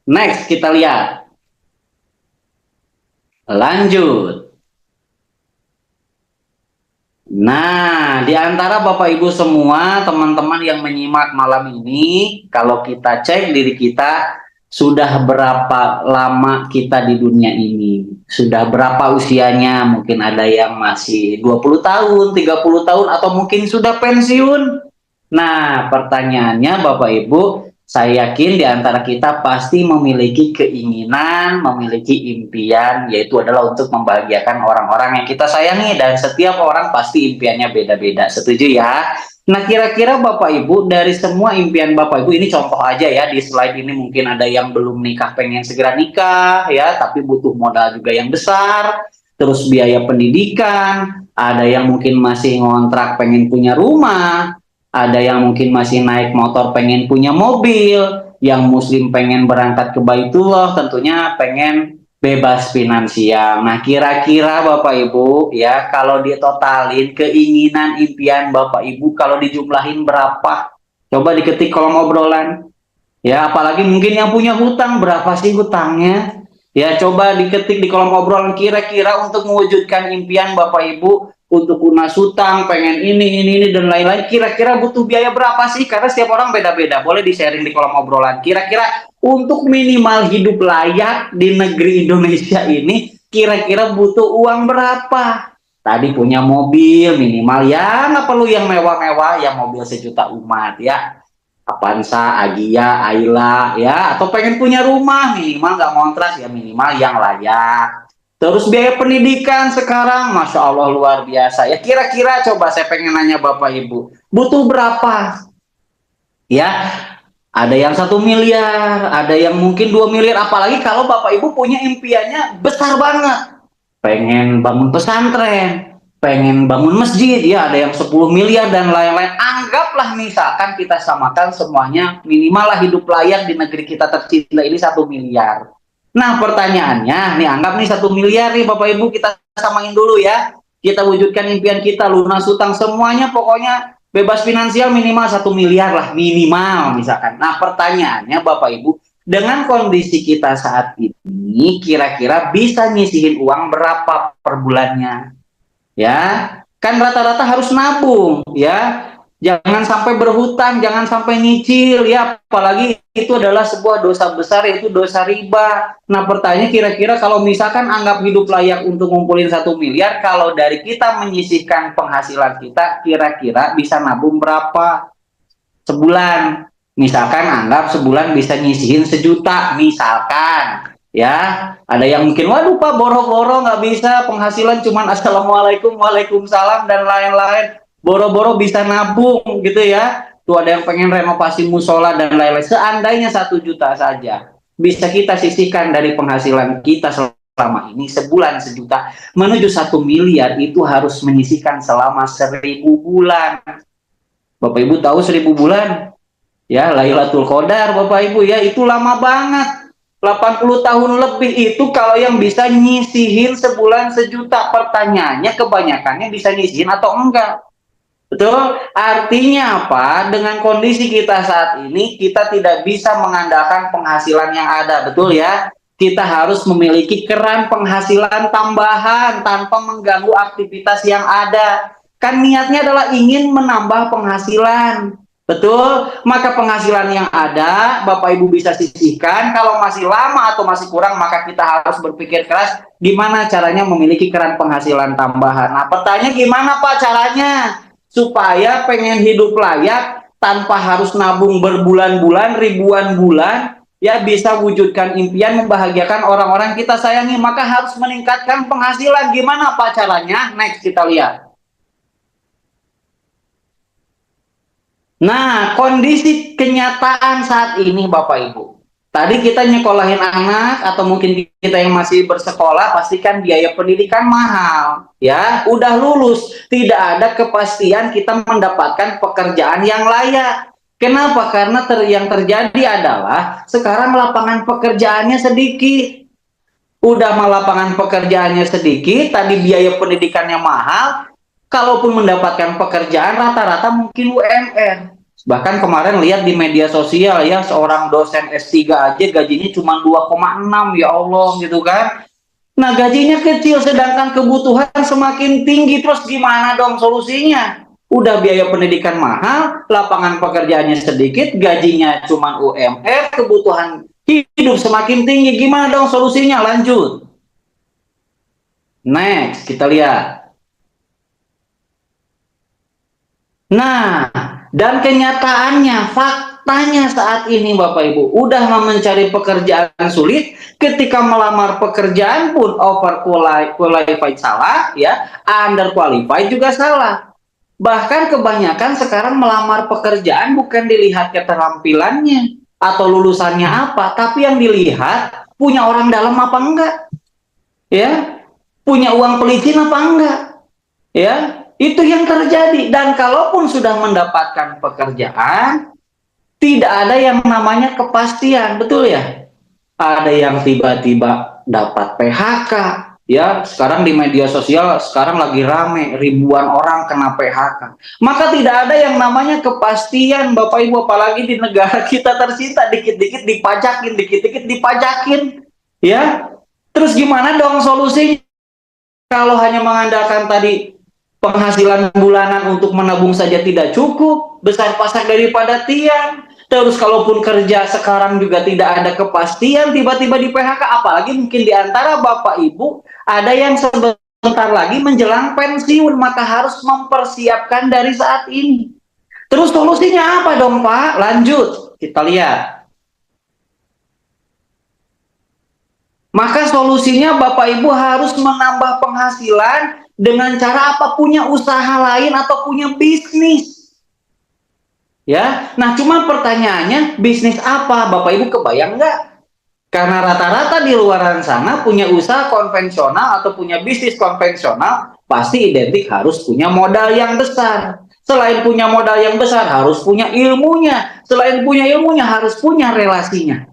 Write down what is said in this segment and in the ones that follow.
Next, kita lihat. Lanjut. Nah, di antara Bapak Ibu semua, teman-teman yang menyimak malam ini, kalau kita cek diri kita, sudah berapa lama kita di dunia ini? Sudah berapa usianya? Mungkin ada yang masih 20 tahun, 30 tahun, atau mungkin sudah pensiun. Nah, pertanyaannya Bapak Ibu, saya yakin di antara kita pasti memiliki keinginan, memiliki impian, yaitu adalah untuk membahagiakan orang-orang yang kita sayangi. Dan setiap orang pasti impiannya beda-beda. Setuju ya? Nah, kira-kira Bapak Ibu, dari semua impian Bapak Ibu, ini contoh aja ya, di slide ini mungkin ada yang belum nikah, pengen segera nikah, ya, tapi butuh modal juga yang besar, terus biaya pendidikan, ada yang mungkin masih ngontrak, pengen punya rumah, ada yang mungkin masih naik motor pengen punya mobil, yang muslim pengen berangkat ke Baitullah, tentunya pengen bebas finansial. Nah, kira-kira Bapak Ibu ya, kalau ditotalin keinginan impian Bapak Ibu kalau dijumlahin berapa? Coba diketik kolom obrolan. Ya, apalagi mungkin yang punya hutang, berapa sih hutangnya? Ya, coba diketik di kolom obrolan, kira-kira untuk mewujudkan impian Bapak Ibu untuk lunas hutang, pengen ini, dan lain-lain, kira-kira butuh biaya berapa sih? Karena setiap orang beda-beda. Boleh di-sharing di kolom obrolan. Kira-kira untuk minimal hidup layak di negeri Indonesia ini, kira-kira butuh uang berapa? Tadi punya mobil minimal ya, nggak perlu yang mewah-mewah, yang mobil sejuta umat ya. Avanza, Agia, Ayla, ya, atau pengen punya rumah, minimal nggak ngontrak, ya minimal yang layak. Terus biaya pendidikan sekarang, Masya Allah luar biasa. Ya kira-kira coba saya pengen nanya Bapak Ibu, butuh berapa? Ya, ada yang 1 miliar, ada yang mungkin 2 miliar, apalagi kalau Bapak Ibu punya impiannya besar banget, pengen bangun pesantren, pengen bangun masjid, ya ada yang 10 miliar dan lain-lain. Anggaplah misalkan kita samakan semuanya, minimal lah hidup layak di negeri kita tercinta ini 1 miliar. Nah, pertanyaannya, nih anggap nih 1 miliar nih Bapak Ibu, kita samain dulu ya. Kita wujudkan impian kita, lunas utang semuanya, pokoknya bebas finansial minimal 1 miliar lah, minimal misalkan. Nah, pertanyaannya Bapak Ibu, dengan kondisi kita saat ini, kira-kira bisa nyisihin uang berapa per bulannya? Ya, kan rata-rata harus nabung, ya. Jangan sampai berhutang, jangan sampai nyicil, ya. Apalagi itu adalah sebuah dosa besar, yaitu dosa riba. Nah, pertanyaan kira-kira kalau misalkan anggap hidup layak untuk ngumpulin 1 miliar, kalau dari kita menyisihkan penghasilan kita, kira-kira bisa nabung berapa sebulan? Misalkan anggap sebulan bisa nyisihin 1 juta, misalkan. Ya, ada yang mungkin, waduh Pak, boro-boro nggak bisa, penghasilan cuma assalamualaikum, waalaikumsalam, dan lain-lain. Boro-boro bisa nabung gitu ya. Tuh ada yang pengen renovasi musola dan lain-lain. Seandainya 1 juta saja, bisa kita sisihkan dari penghasilan kita selama ini sebulan 1 juta, menuju 1 miliar itu harus menyisihkan selama 1.000 bulan. Bapak Ibu tahu 1.000 bulan? Ya, Lailatul Qadar Bapak Ibu ya, itu lama banget. 80 tahun lebih itu kalau yang bisa nyisihin sebulan 1 juta. Pertanyaannya kebanyakannya bisa nyisihin atau enggak? Betul? Artinya apa? Dengan kondisi kita saat ini, kita tidak bisa mengandalkan penghasilan yang ada. Betul ya? Kita harus memiliki keran penghasilan tambahan tanpa mengganggu aktivitas yang ada. Kan niatnya adalah ingin menambah penghasilan. Betul? Maka penghasilan yang ada, Bapak Ibu bisa sisihkan. Kalau masih lama atau masih kurang, maka kita harus berpikir keras gimana caranya memiliki keran penghasilan tambahan. Nah, pertanyaan gimana Pak caranya? Supaya pengen hidup layak tanpa harus nabung berbulan-bulan, ribuan bulan, ya bisa wujudkan impian membahagiakan orang-orang kita sayangi, maka harus meningkatkan penghasilan. Gimana Pak caranya? Next kita lihat. Nah, kondisi kenyataan saat ini Bapak Ibu. Tadi kita nyekolahin anak atau mungkin kita yang masih bersekolah, pastikan biaya pendidikan mahal. Ya, udah lulus, tidak ada kepastian kita mendapatkan pekerjaan yang layak. Kenapa? Karena yang terjadi adalah sekarang lapangan pekerjaannya sedikit. Udah lapangan pekerjaannya sedikit, tadi biaya pendidikannya mahal, kalaupun mendapatkan pekerjaan rata-rata mungkin UMR. Bahkan kemarin lihat di media sosial ya, seorang dosen S3 aja gajinya cuma 2,6, ya Allah gitu kan. Nah, gajinya kecil sedangkan kebutuhan semakin tinggi. Terus gimana dong solusinya? Udah biaya pendidikan mahal, lapangan pekerjaannya sedikit, gajinya cuma UMR, kebutuhan hidup semakin tinggi. Gimana dong solusinya? Lanjut. Next, kita lihat. Nah, dan kenyataannya, faktanya saat ini Bapak Ibu, udah mencari pekerjaan sulit, ketika melamar pekerjaan pun overqualified salah, ya, underqualified juga salah. Bahkan kebanyakan sekarang melamar pekerjaan bukan dilihat keterampilannya atau lulusannya apa, tapi yang dilihat punya orang dalam apa enggak, ya, punya uang pelicin apa enggak, ya, itu yang terjadi. Dan kalaupun sudah mendapatkan pekerjaan, tidak ada yang namanya kepastian, betul ya? Ada yang tiba-tiba dapat PHK, ya. Sekarang di media sosial sekarang lagi rame, ribuan orang kena PHK. Maka tidak ada yang namanya kepastian Bapak Ibu, apalagi di negara kita tercinta, dikit-dikit dipajakin, dikit-dikit dipajakin, ya. Terus gimana dong solusinya? Kalau hanya mengandalkan tadi penghasilan bulanan untuk menabung saja tidak cukup, besar pasak daripada tiang. Terus kalaupun kerja sekarang juga tidak ada kepastian, tiba-tiba di PHK, apalagi mungkin di antara Bapak Ibu ada yang sebentar lagi menjelang pensiun, maka harus mempersiapkan dari saat ini. Terus solusinya apa dong Pak? Lanjut, kita lihat. Maka solusinya Bapak Ibu harus menambah penghasilan dengan cara apa? Punya usaha lain atau punya bisnis. Ya, nah cuma pertanyaannya bisnis apa? Bapak Ibu kebayang nggak? Karena rata-rata di luaran sana punya usaha konvensional atau punya bisnis konvensional pasti identik harus punya modal yang besar. Selain punya modal yang besar harus punya ilmunya. Selain punya ilmunya harus punya relasinya.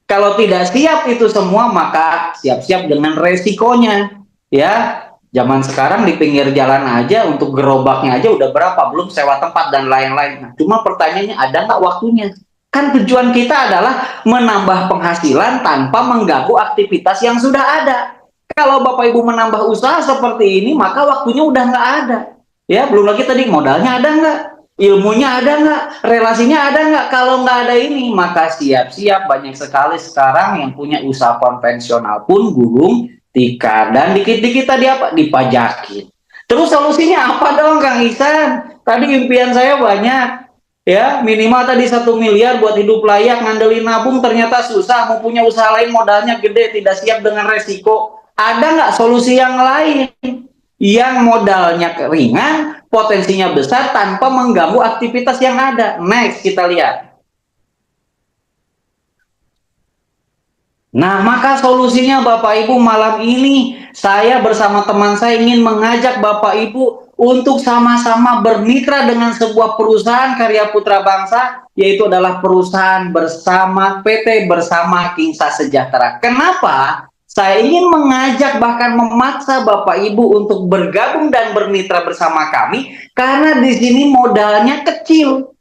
Kalau tidak siap itu semua, maka siap-siap dengan resikonya. Ya, zaman sekarang di pinggir jalan aja untuk gerobaknya aja udah berapa, belum sewa tempat dan lain-lain. Nah, cuma pertanyaannya ada nggak waktunya? Kan tujuan kita adalah menambah penghasilan tanpa mengganggu aktivitas yang sudah ada. Kalau Bapak Ibu menambah usaha seperti ini, maka waktunya udah nggak ada. Ya, belum lagi tadi modalnya ada nggak? Ilmunya ada nggak? Relasinya ada nggak? Kalau nggak ada ini, maka siap-siap banyak sekali sekarang yang punya usaha konvensional pun gulung tikar. Dan dikit-dikit tadi apa? Dipajakin. Terus solusinya apa dong Kang Ihsan? Tadi impian saya banyak. Ya, minimal tadi 1 miliar buat hidup layak, ngandelin nabung ternyata susah. Mau punya usaha lain modalnya gede, tidak siap dengan resiko. Ada nggak solusi yang lain? Yang modalnya ringan, potensinya besar tanpa mengganggu aktivitas yang ada. Next, kita lihat. Nah, maka solusinya Bapak Ibu malam ini saya bersama teman saya ingin mengajak Bapak Ibu untuk sama-sama bermitra dengan sebuah perusahaan karya putra bangsa, yaitu adalah perusahaan bersama PT Bersama Kingsa Sejahtera. Kenapa? Saya ingin mengajak bahkan memaksa Bapak Ibu untuk bergabung dan bermitra bersama kami karena di sini modalnya kecil,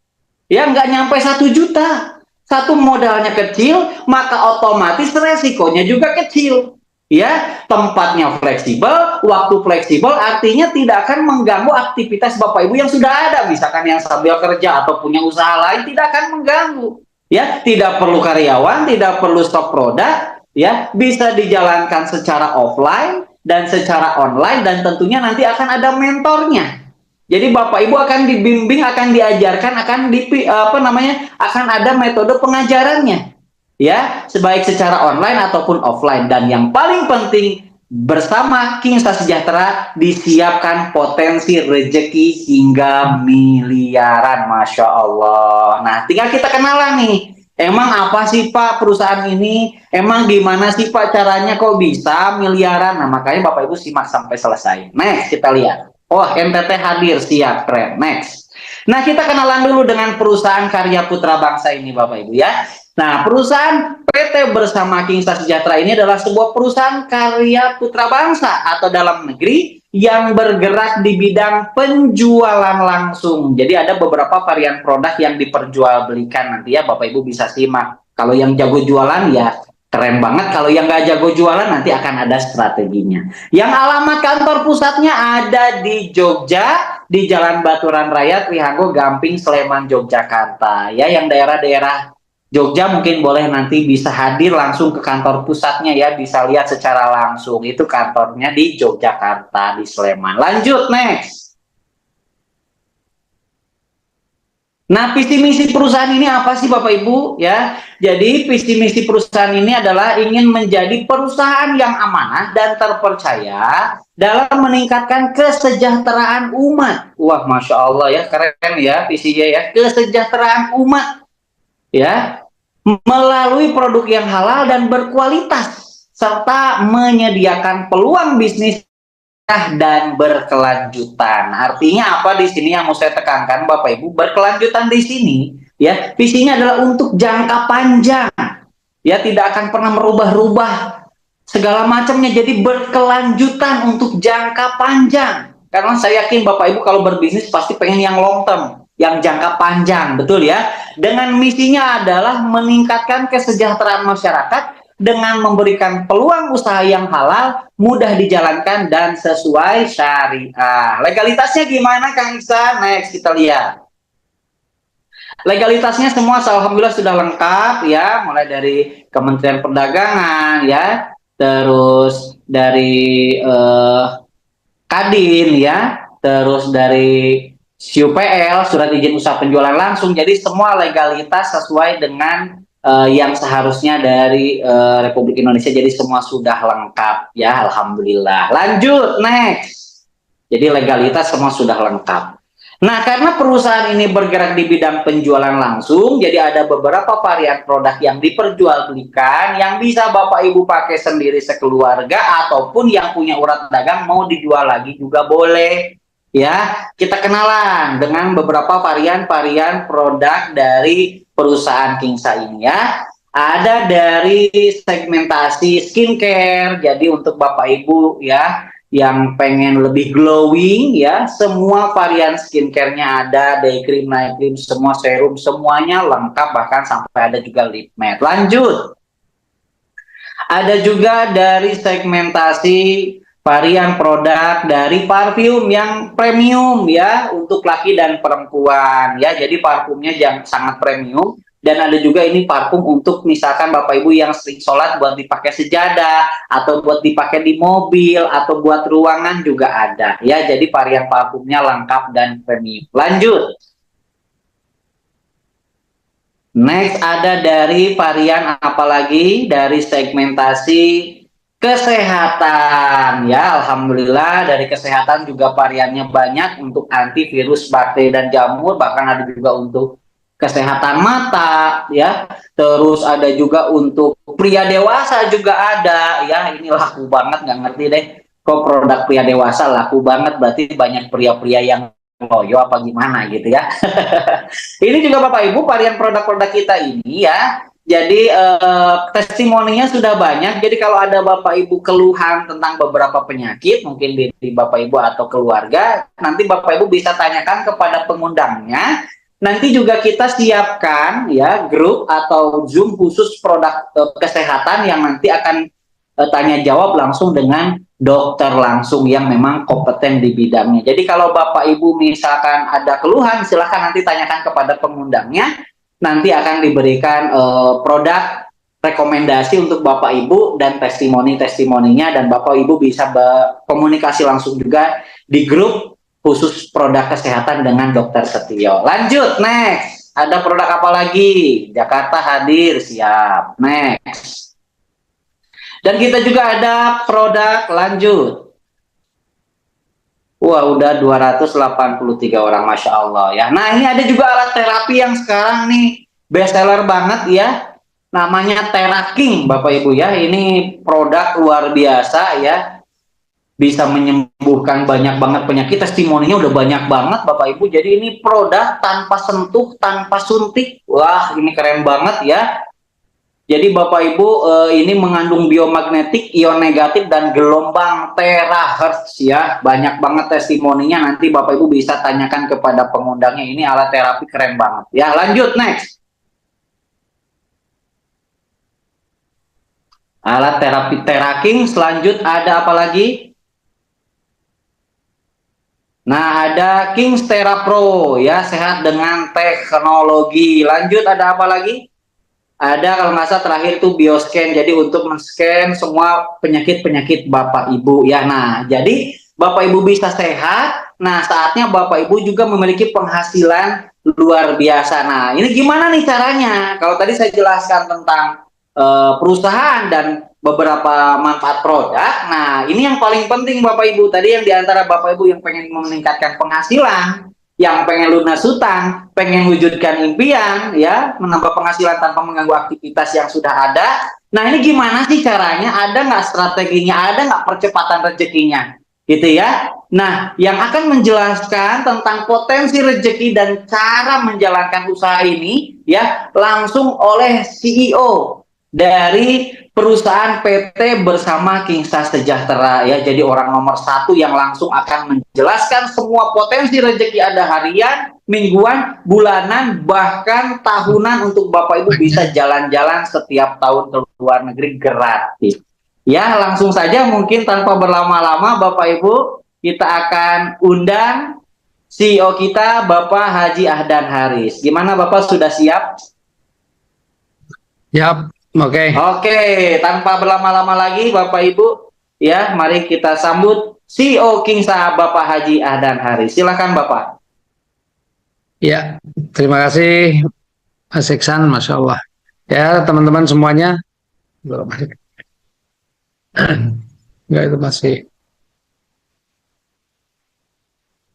ya nggak nyampe 1 juta. Satu modalnya kecil, maka otomatis resikonya juga kecil. Ya, tempatnya fleksibel, waktu fleksibel, artinya tidak akan mengganggu aktivitas Bapak Ibu yang sudah ada, misalkan yang sambil kerja atau punya usaha lain tidak akan mengganggu. Ya, tidak perlu karyawan, tidak perlu stok produk. Ya, bisa dijalankan secara offline dan secara online, dan tentunya nanti akan ada mentornya. Jadi Bapak Ibu akan dibimbing, akan diajarkan, akan ada metode pengajarannya. Ya, sebaik secara online ataupun offline. Dan yang paling penting, bersama Kingsa Sejahtera disiapkan potensi rezeki hingga miliaran, Masya Allah. Nah, tinggal kita kenalan nih. Emang apa sih Pak perusahaan ini? Emang gimana sih Pak caranya kok bisa miliaran? Nah, makanya Bapak Ibu simak sampai selesai. Next, kita lihat. Oh, NTT hadir, siap, keren. Next. Nah, kita kenalan dulu dengan perusahaan karya putra bangsa ini Bapak Ibu ya. Nah, perusahaan PT Bersama Kingsa Sejahtera ini adalah sebuah perusahaan karya putra bangsa atau dalam negeri yang bergerak di bidang penjualan langsung. Jadi ada beberapa varian produk yang diperjualbelikan, nanti ya Bapak Ibu bisa simak. Kalau yang jago jualan ya keren banget, kalau yang nggak jago jualan nanti akan ada strateginya. Yang alamat kantor pusatnya ada di Jogja, di Jalan Baturan Raya, Trihanggo, Gamping, Sleman, Yogyakarta. Ya, yang daerah-daerah Jogja mungkin boleh nanti bisa hadir langsung ke kantor pusatnya ya, bisa lihat secara langsung. Itu kantornya di Yogyakarta, di Sleman. Lanjut, next. Nah, visi misi perusahaan ini apa sih Bapak Ibu ya? Jadi visi misi perusahaan ini adalah ingin menjadi perusahaan yang amanah dan terpercaya dalam meningkatkan kesejahteraan umat. Wah, Masya Allah ya, keren ya visinya ya. Kesejahteraan umat ya, melalui produk yang halal dan berkualitas serta menyediakan peluang bisnis dan berkelanjutan. Artinya apa di sini yang mau saya tekankan Bapak Ibu? Berkelanjutan di sini ya, visinya adalah untuk jangka panjang. Ya, tidak akan pernah merubah-rubah segala macamnya, jadi berkelanjutan untuk jangka panjang. Karena saya yakin Bapak Ibu kalau berbisnis pasti pengen yang long term, yang jangka panjang, betul ya. Dengan misinya adalah meningkatkan kesejahteraan masyarakat dengan memberikan peluang usaha yang halal, mudah dijalankan, dan sesuai syariah. Legalitasnya gimana Kang Iksan? Next kita lihat. Legalitasnya semua alhamdulillah sudah lengkap ya, mulai dari Kementerian Perdagangan ya, terus dari Kadin ya, terus dari SUPL, surat izin usaha penjualan langsung. Jadi semua legalitas sesuai dengan yang seharusnya dari Republik Indonesia, jadi semua sudah lengkap ya, alhamdulillah. Lanjut, next. Jadi legalitas semua sudah lengkap. Nah, karena perusahaan ini bergerak di bidang penjualan langsung, jadi ada beberapa varian produk yang diperjualbelikan yang bisa Bapak Ibu pakai sendiri sekeluarga, ataupun yang punya urat dagang mau dijual lagi juga boleh. Ya, kita kenalan dengan beberapa varian-varian produk dari perusahaan Kingsa ini ya. Ada dari segmentasi skincare, jadi untuk Bapak Ibu ya yang pengen lebih glowing ya, semua varian skincare-nya ada, day cream, night cream, semua serum, semuanya lengkap, bahkan sampai ada juga lip matte. Lanjut. Ada juga dari segmentasi varian produk dari parfum yang premium ya, untuk laki dan perempuan ya. Jadi parfumnya sangat premium. Dan ada juga ini parfum untuk misalkan Bapak Ibu yang sering sholat, buat dipakai sejadah, atau buat dipakai di mobil, atau buat ruangan juga ada ya. Jadi varian parfumnya lengkap dan premium. Lanjut. Next ada dari varian apalagi dari segmentasi kesehatan ya, alhamdulillah dari kesehatan juga variannya banyak, untuk antivirus, bakteri dan jamur, bahkan ada juga untuk kesehatan mata ya. Terus ada juga untuk pria dewasa juga ada ya, ini laku banget, nggak ngerti deh kok produk pria dewasa laku banget, berarti banyak pria-pria yang loyo apa gimana gitu ya. Ini juga Bapak Ibu varian produk-produk kita ini ya. Jadi testimoninya sudah banyak. Jadi kalau ada Bapak Ibu keluhan tentang beberapa penyakit, mungkin di Bapak Ibu atau keluarga, nanti Bapak Ibu bisa tanyakan kepada pengundangnya. Nanti juga kita siapkan ya grup atau Zoom khusus produk kesehatan yang nanti akan tanya jawab langsung dengan dokter langsung yang memang kompeten di bidangnya. Jadi kalau Bapak Ibu misalkan ada keluhan, silahkan nanti tanyakan kepada pengundangnya. Nanti akan diberikan produk rekomendasi untuk Bapak Ibu dan testimoni-testimoninya, dan Bapak Ibu bisa berkomunikasi langsung juga di grup khusus produk kesehatan dengan Dokter Setio. Lanjut, next. Ada produk apa lagi? Jakarta hadir, siap. Next. Dan kita juga ada produk, lanjut. Wah, udah 283 orang, Masya Allah ya. Nah, ini ada juga alat terapi yang sekarang nih bestseller banget ya. Namanya Teraking, Bapak Ibu ya. Ini produk luar biasa ya. Bisa menyembuhkan banyak banget penyakit, testimoninya udah banyak banget Bapak Ibu. Jadi ini produk tanpa sentuh, tanpa suntik. Wah, ini keren banget ya. Jadi Bapak Ibu, ini mengandung biomagnetik, ion negatif dan gelombang terahertz ya. Banyak banget testimoninya, nanti Bapak Ibu bisa tanyakan kepada pengundangnya. Ini alat terapi keren banget. Ya, lanjut next. Alat terapi Teraking, selanjut ada apa lagi? Nah, ada Kings Tera Pro ya, sehat dengan teknologi. Lanjut ada apa lagi? Ada kalau nggak salah terakhir itu bioscan, jadi untuk men-scan semua penyakit-penyakit Bapak Ibu ya. Nah, jadi Bapak Ibu bisa sehat. Nah, saatnya Bapak Ibu juga memiliki penghasilan luar biasa. Nah, ini gimana nih caranya? Kalau tadi saya jelaskan tentang perusahaan dan beberapa manfaat produk. Nah, ini yang paling penting Bapak Ibu. Tadi yang diantara Bapak Ibu yang pengen meningkatkan penghasilan, yang pengen lunas hutang, pengen wujudkan impian, ya, menambah penghasilan tanpa mengganggu aktivitas yang sudah ada. Nah, ini gimana sih caranya? Ada nggak strateginya? Ada nggak percepatan rezekinya? Gitu ya. Nah, yang akan menjelaskan tentang potensi rezeki dan cara menjalankan usaha ini, ya, langsung oleh CEO dari perusahaan PT bersama Kingsa Sejahtera ya. Jadi orang nomor satu yang langsung akan menjelaskan semua potensi rezeki ada harian, mingguan, bulanan, bahkan tahunan untuk Bapak Ibu bisa jalan-jalan setiap tahun ke luar negeri gratis. Ya, langsung saja mungkin tanpa berlama-lama Bapak Ibu, kita akan undang CEO kita Bapak Haji Ahdan Haris. Gimana Bapak, sudah siap? Yap, oke. Oke, tanpa berlama-lama lagi Bapak Ibu, ya, mari kita sambut CEO Kingsa Bapak Haji Ahdan Haris. Silakan Bapak. Ya, terima kasih Mas Iksan, Masya Allah. Ya, teman-teman semuanya. Enggak, itu masih.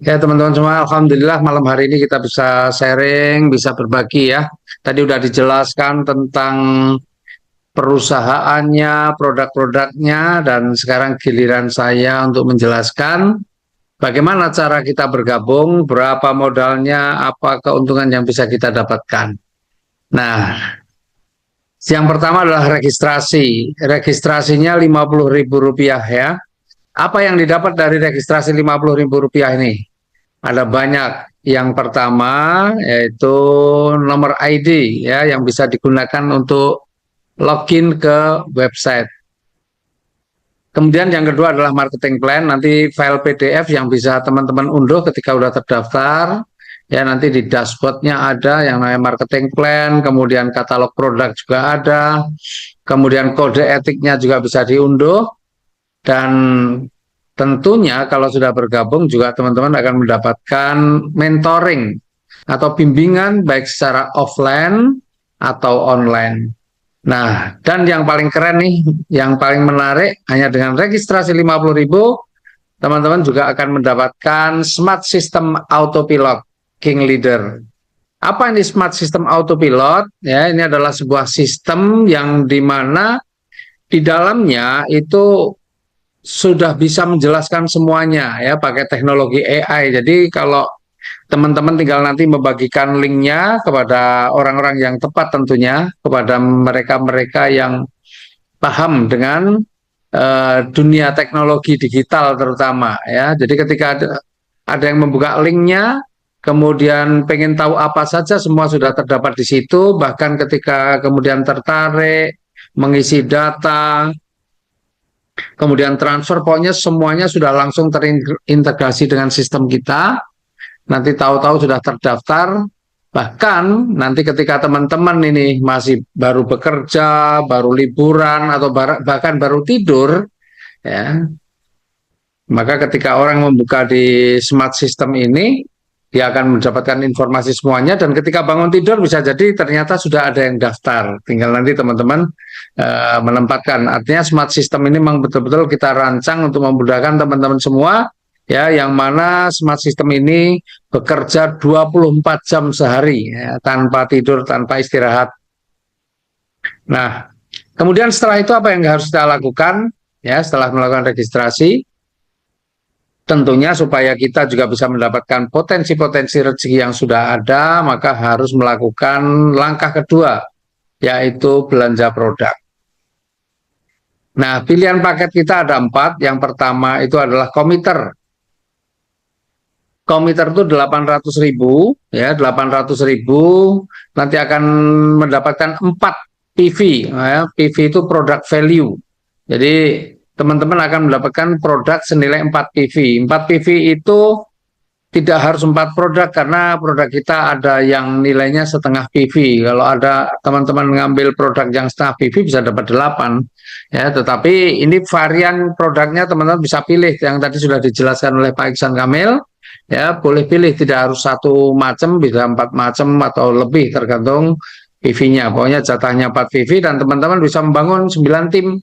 Ya, teman-teman semua, Alhamdulillah malam hari ini kita bisa sharing, bisa berbagi ya. Tadi udah dijelaskan tentang perusahaannya, produk-produknya, dan sekarang giliran saya untuk menjelaskan bagaimana cara kita bergabung, berapa modalnya, apa keuntungan yang bisa kita dapatkan. Nah, yang pertama adalah registrasi. Registrasinya Rp50.000 ya. Apa yang didapat dari registrasi Rp50.000 ini? Ada banyak. Yang pertama yaitu nomor ID ya yang bisa digunakan untuk login ke website. Kemudian yang kedua adalah marketing plan, nanti file PDF yang bisa teman-teman unduh ketika sudah terdaftar. Ya, nanti di dashboardnya ada yang namanya marketing plan, kemudian katalog produk juga ada, kemudian kode etiknya juga bisa diunduh, dan tentunya kalau sudah bergabung juga teman-teman akan mendapatkan mentoring atau bimbingan baik secara offline atau online. Nah, dan yang paling keren nih, yang paling menarik, hanya dengan registrasi 50.000, teman-teman juga akan mendapatkan Smart System Autopilot King Leader. Apa ini Smart System Autopilot? Ya, ini adalah sebuah sistem yang dimana di dalamnya itu sudah bisa menjelaskan semuanya ya pakai teknologi AI. Jadi kalau teman-teman tinggal nanti membagikan linknya kepada orang-orang yang tepat tentunya, kepada mereka-mereka yang paham dengan dunia teknologi digital terutama ya. Jadi ketika ada yang membuka linknya, kemudian pengen tahu apa saja, semua sudah terdapat di situ, bahkan ketika kemudian tertarik, mengisi data, kemudian transfer, pokoknya semuanya sudah langsung terintegrasi dengan sistem kita. Nanti tahu-tahu sudah terdaftar. Bahkan nanti ketika teman-teman ini masih baru bekerja, baru liburan, atau bahkan baru tidur, ya, maka ketika orang membuka di smart system ini, dia akan mendapatkan informasi semuanya, dan ketika bangun tidur bisa jadi ternyata sudah ada yang daftar. Tinggal nanti teman-teman menempatkan. Artinya smart system ini memang betul-betul kita rancang untuk memudahkan teman-teman semua, ya, yang mana smart system ini bekerja 24 jam sehari, ya, tanpa tidur, tanpa istirahat. Nah, kemudian setelah itu apa yang harus kita lakukan? Ya, setelah melakukan registrasi, tentunya supaya kita juga bisa mendapatkan potensi-potensi rezeki yang sudah ada, maka harus melakukan langkah kedua, yaitu belanja produk. Nah, pilihan paket kita ada 4. Yang pertama itu adalah komiter. Komiter itu 800.000, ya, 800.000 nanti akan mendapatkan 4 PV, ya. PV itu product value. Jadi teman-teman akan mendapatkan produk senilai 4 PV. 4 PV itu tidak harus 4 produk karena produk kita ada yang nilainya setengah PV. Kalau ada teman-teman ngambil produk yang setengah PV bisa dapat 8. Ya, tetapi ini varian produknya teman-teman bisa pilih yang tadi sudah dijelaskan oleh Pak Iksan Kamil. Ya, boleh pilih, tidak harus satu macam, bisa 4 macam atau lebih tergantung PV-nya. Pokoknya jatahnya 4 PV dan teman-teman bisa membangun 9 tim.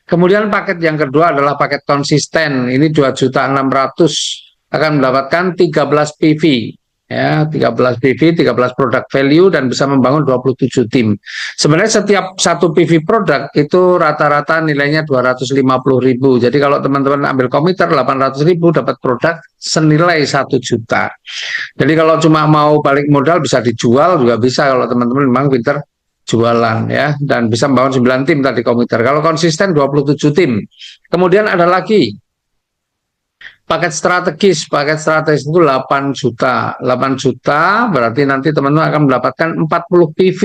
Kemudian paket yang kedua adalah paket konsisten. Ini 2.600.000 akan mendapatkan 13 PV. Ya, 13 PV, 13 produk value dan bisa membangun 27 tim. Sebenarnya setiap satu PV produk itu rata-rata nilainya 250.000. Jadi kalau teman-teman ambil komiter 800.000 dapat produk senilai 1 juta. Jadi kalau cuma mau balik modal bisa dijual juga bisa kalau teman-teman memang pinter jualan, ya, dan bisa membangun 9 tim tadi komiter. Kalau konsisten 27 tim. Kemudian ada lagi paket strategis. Paket strategis itu 8 juta. 8 juta berarti nanti teman-teman akan mendapatkan 40 PV.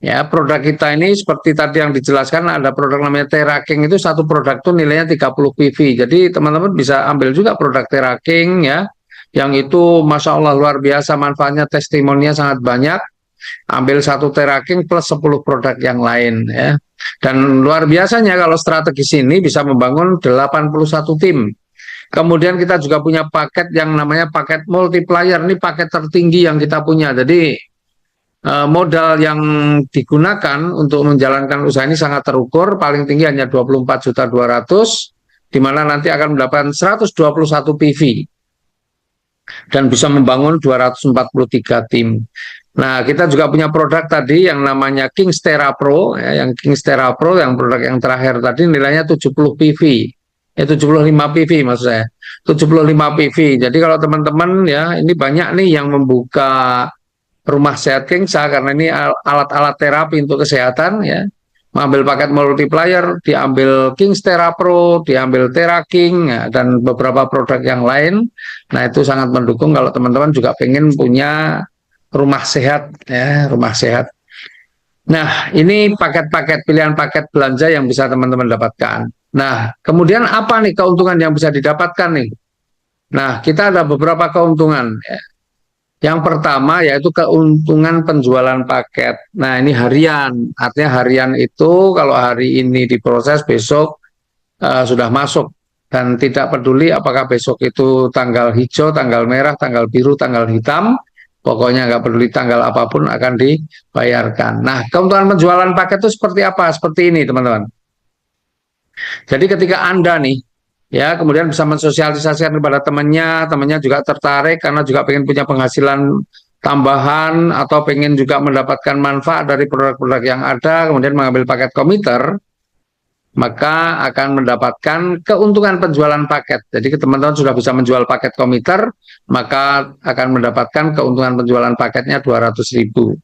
Ya, produk kita ini seperti tadi yang dijelaskan, ada produk namanya Teraking, itu satu produk itu nilainya 30 PV. Jadi teman-teman bisa ambil juga produk Teraking, ya, yang itu Masya Allah luar biasa manfaatnya, testimoninya sangat banyak. Ambil satu Teraking plus 10 produk yang lain, ya. Dan luar biasanya kalau strategis ini bisa membangun 81 tim. Kemudian kita juga punya paket yang namanya paket multiplier. Ini paket tertinggi yang kita punya. Jadi modal yang digunakan untuk menjalankan usaha ini sangat terukur. Paling tinggi hanya 24.200.000, di mana nanti akan mendapatkan 121 PV dan bisa membangun 243 tim. Nah, kita juga punya produk tadi yang namanya Kingstera Pro, ya, yang Kingstera Pro, yang produk yang terakhir tadi nilainya 70 PV. 75 PV maksud saya, 75 PV. Jadi kalau teman-teman, ya, ini banyak nih yang membuka rumah sehat Kingsa karena ini alat-alat terapi untuk kesehatan, ya. Mengambil paket multiplier, diambil Kingstera Pro, diambil Teraking, ya, dan beberapa produk yang lain. Nah, itu sangat mendukung kalau teman-teman juga pengen punya rumah sehat, ya, rumah sehat. Nah, ini paket-paket, pilihan paket belanja yang bisa teman-teman dapatkan. Nah, kemudian apa nih keuntungan yang bisa didapatkan nih? Nah, kita ada beberapa keuntungan, ya. Yang pertama yaitu keuntungan penjualan paket. Nah, ini harian. Artinya harian itu kalau hari ini diproses, besok sudah masuk. Dan tidak peduli apakah besok itu tanggal hijau, tanggal merah, tanggal biru, tanggal hitam. Pokoknya nggak peduli tanggal apapun akan dibayarkan. Nah, keuntungan penjualan paket itu seperti apa? Seperti ini, teman-teman. Jadi ketika Anda nih, ya, kemudian bisa mensosialisasikan kepada temannya, temannya juga tertarik karena juga pengen punya penghasilan tambahan atau pengen juga mendapatkan manfaat dari produk-produk yang ada, kemudian mengambil paket komiter, maka akan mendapatkan keuntungan penjualan paket. Jadi teman-teman sudah bisa menjual paket komiter, maka akan mendapatkan keuntungan penjualan paketnya 200.000.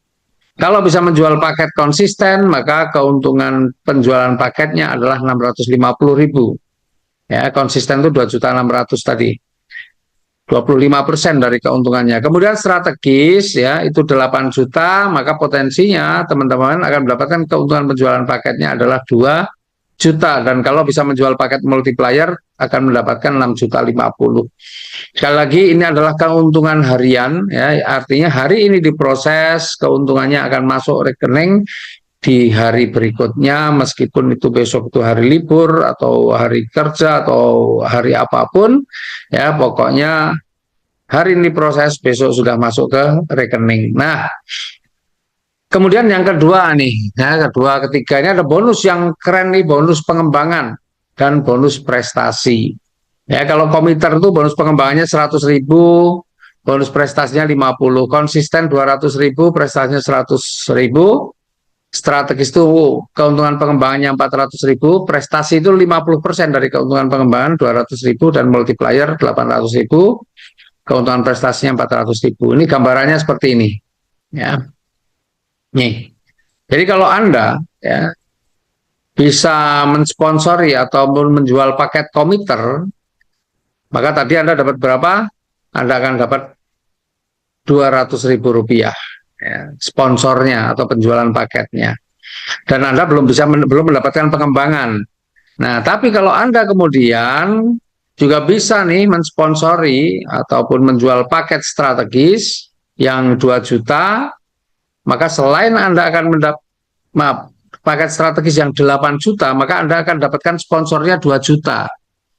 Kalau bisa menjual paket konsisten, maka keuntungan penjualan paketnya adalah 650.000. Ya, konsisten itu 2.600.000 tadi. 25% dari keuntungannya. Kemudian strategis, ya, itu 8 juta, maka potensinya teman-teman akan mendapatkan keuntungan penjualan paketnya adalah 2 juta. Dan kalau bisa menjual paket multiplier akan mendapatkan 6.050.000. Sekali lagi ini adalah keuntungan harian, ya, artinya hari ini diproses, keuntungannya akan masuk rekening di hari berikutnya, meskipun itu besok itu hari libur atau hari kerja atau hari apapun, ya, pokoknya hari ini proses, besok sudah masuk ke rekening. Nah, kemudian yang kedua nih, ya, ketiga ini ada bonus yang keren nih, bonus pengembangan dan bonus prestasi. Ya, kalau komiter itu bonus pengembangannya 100.000, bonus prestasinya 50, konsisten 200.000, prestasinya 100.000, strategis itu keuntungan pengembangannya 400.000, prestasi itu 50% dari keuntungan pengembangan 200.000 dan multiplier 800.000, keuntungan prestasinya 400.000. Ini gambarannya seperti ini, ya. Nih, jadi kalau Anda ya bisa mensponsori ataupun menjual paket komiter, maka tadi Anda dapat berapa? Anda akan dapat Rp200.000 ya, sponsornya atau penjualan paketnya. Dan Anda belum mendapatkan pengembangan. Nah, tapi kalau Anda kemudian juga bisa nih mensponsori ataupun menjual paket strategis yang 2 juta, maka selain Anda akan paket strategis yang 8 juta, maka Anda akan dapatkan sponsornya 2 juta.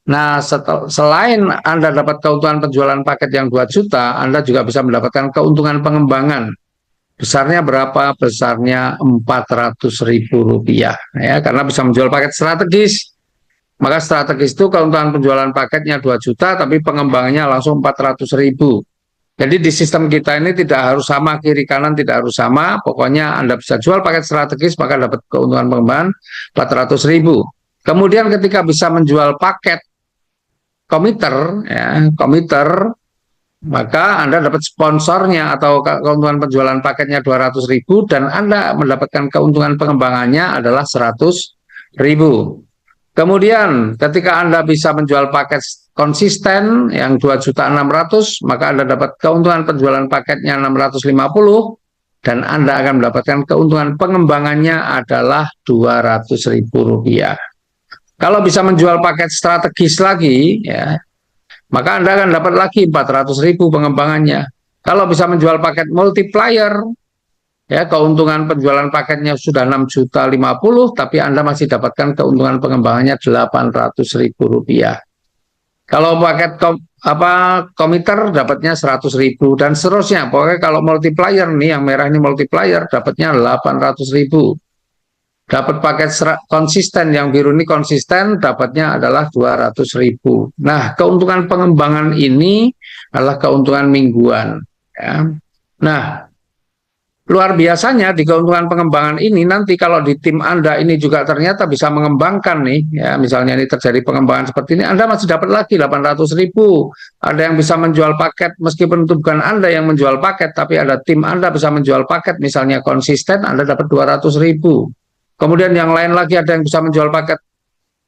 Nah, selain Anda dapat keuntungan penjualan paket yang 2 juta, Anda juga bisa mendapatkan keuntungan pengembangan. Besarnya berapa? Besarnya Rp400.000 ya, karena bisa menjual paket strategis. Maka strategis itu keuntungan penjualan paketnya 2 juta, tapi pengembangannya langsung 400.000. Jadi di sistem kita ini tidak harus sama, kiri kanan tidak harus sama. Pokoknya Anda bisa jual paket strategis, maka dapat keuntungan pengembangan 400.000. Kemudian ketika bisa menjual paket komiter, ya, komiter, maka Anda dapat sponsornya atau keuntungan penjualan paketnya 200.000 dan Anda mendapatkan keuntungan pengembangannya adalah 100.000. Kemudian ketika Anda bisa menjual paket konsisten yang 2.600.000, maka Anda dapat keuntungan penjualan paketnya 650 dan Anda akan mendapatkan keuntungan pengembangannya adalah Rp200.000. Kalau bisa menjual paket strategis lagi, ya, maka Anda akan dapat lagi 400.000 pengembangannya. Kalau bisa menjual paket multiplier, ya, keuntungan penjualan paketnya sudah 6.050.000, tapi Anda masih dapatkan keuntungan pengembangannya Rp800.000. Kalau paket komiter dapatnya 100.000 dan seterusnya. Pokoknya kalau multiplier nih, yang merah ini multiplier, dapatnya 800.000. Dapat paket konsisten, yang biru ini konsisten, dapatnya adalah 200.000. Nah, keuntungan pengembangan ini adalah keuntungan mingguan. Ya. Nah, luar biasanya di keuntungan pengembangan ini nanti kalau di tim Anda ini juga ternyata bisa mengembangkan nih, ya misalnya ini terjadi pengembangan seperti ini, Anda masih dapat lagi 800.000. Ada yang bisa menjual paket, meskipun itu bukan Anda yang menjual paket, tapi ada tim Anda bisa menjual paket, misalnya konsisten, Anda dapat 200.000. Kemudian yang lain lagi ada yang bisa menjual paket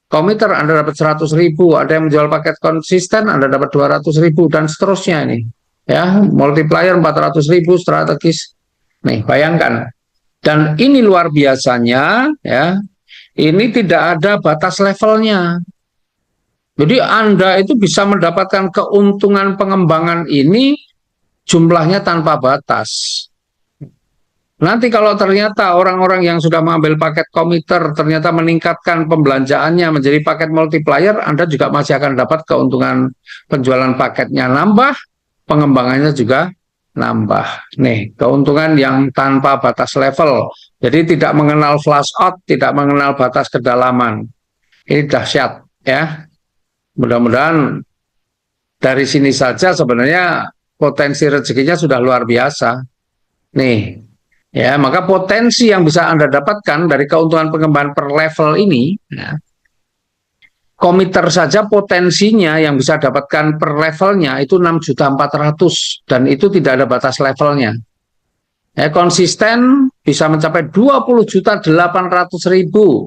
komiter, Anda dapat 100.000. Ada yang menjual paket konsisten, Anda dapat 200.000 dan seterusnya ini. Ya, multiplier 400.000 strategis. Nih, bayangkan. Dan ini luar biasanya, ya. Ini tidak ada batas levelnya. Jadi Anda itu bisa mendapatkan keuntungan pengembangan ini jumlahnya tanpa batas. Nanti kalau ternyata orang-orang yang sudah mengambil paket komiter ternyata meningkatkan pembelanjaannya menjadi paket multiplier, Anda juga masih akan dapat keuntungan penjualan paketnya nambah, pengembangannya juga nambah. Nih, keuntungan yang tanpa batas level. Jadi tidak mengenal flush out, tidak mengenal batas kedalaman. Ini dahsyat ya. Mudah-mudahan dari sini saja sebenarnya potensi rezekinya sudah luar biasa. Nih, ya, maka potensi yang bisa Anda dapatkan dari keuntungan pengembangan per level ini, ya, komiter saja potensinya yang bisa dapatkan per levelnya itu 6.400.000 dan itu tidak ada batas levelnya. Ya, konsisten bisa mencapai 20.800.000